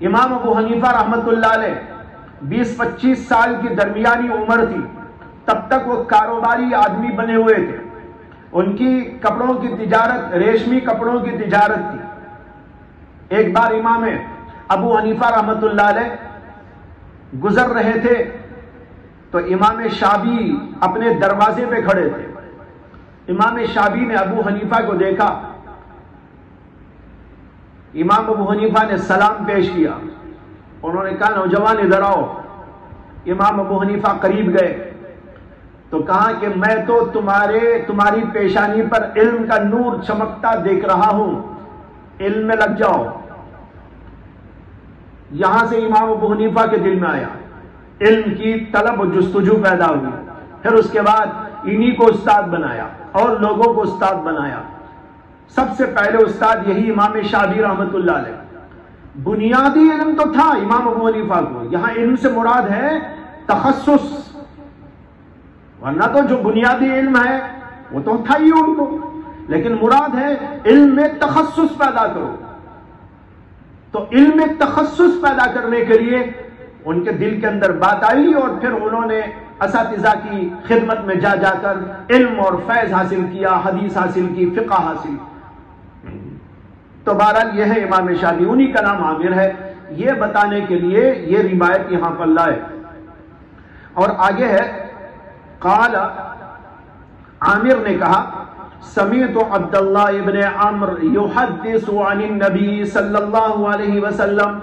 امام ابو حنیفہ رحمت اللہ علیہ 20-25 سال کی درمیانی عمر تھی، تب تک وہ کاروباری آدمی بنے ہوئے تھے۔ ان کی کپڑوں کی تجارت، ریشمی کپڑوں کی تجارت تھی۔ ایک بار امام ابو حنیفہ رحمت اللہ علیہ گزر رہے تھے تو امام شعبی اپنے دروازے پہ کھڑے تھے۔ امام شعبی نے ابو حنیفہ کو دیکھا، امام ابو حنیفہ نے سلام پیش کیا، انہوں نے کہا نوجوان ادھر آؤ۔ امام ابو حنیفہ قریب گئے تو کہا کہ میں تو تمہاری پیشانی پر علم کا نور چمکتا دیکھ رہا ہوں، علم میں لگ جاؤ۔ یہاں سے امام ابو حنیفہ کے دل میں آیا، علم کی طلب و جستجو پیدا ہوئی۔ پھر اس کے بعد انہی کو استاد بنایا اور لوگوں کو استاد بنایا۔ سب سے پہلے استاد یہی امام شعبی رحمت اللہ علیہ۔ بنیادی علم تو تھا امام ابو حنیفہ کو، یہاں علم سے مراد ہے تخصص، ورنہ تو جو بنیادی علم ہے وہ تو تھا ہی ان کو، لیکن مراد ہے علم میں تخصص پیدا کرو۔ تو علم میں تخصص پیدا کرنے کے لیے ان کے دل کے اندر بات آئی، اور پھر انہوں نے اساتذہ کی خدمت میں جا کر علم اور فیض حاصل کیا، حدیث حاصل کی، فقہ حاصل۔ تو بہرحال یہ ہے امام شعبی، انہی کا نام عامر ہے۔ یہ بتانے کے لیے یہ روایت یہاں پر لائے، اور آگے ہے قال، عامر نے کہا سمعت عبداللہ ابن عمرو یحدث عن النبی صلی اللہ علیہ وسلم۔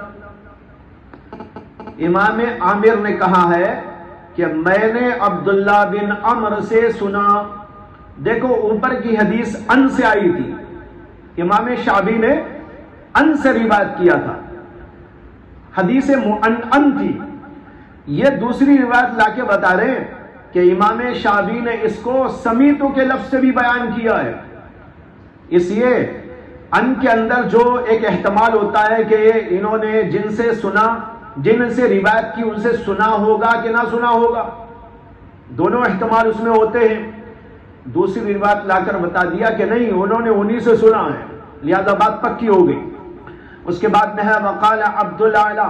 امام عامر نے کہا ہے کہ میں نے عبداللہ بن عمرو سے سنا۔ دیکھو اوپر کی حدیث ان سے آئی تھی، امام شعبی نے ان سے روایت کیا تھا، حدیث معنعن تھی۔ یہ دوسری روایت لا کے بتا رہے ہیں کہ امام شعبی نے اس کو سمیتو کے لفظ سے بھی بیان کیا ہے۔ اس لیے ان کے اندر جو ایک احتمال ہوتا ہے کہ انہوں نے جن سے سنا، جن سے روایت کی ان سے سنا ہوگا کہ نہ سنا ہوگا، دونوں احتمال اس میں ہوتے ہیں۔ دوسری روایت لا کر بتا دیا کہ نہیں، انہوں نے انہی سے سنا ہے، لہذا بات پکی ہو گئی۔ اس کے بعد میں ہے وقال عبد الاعلی،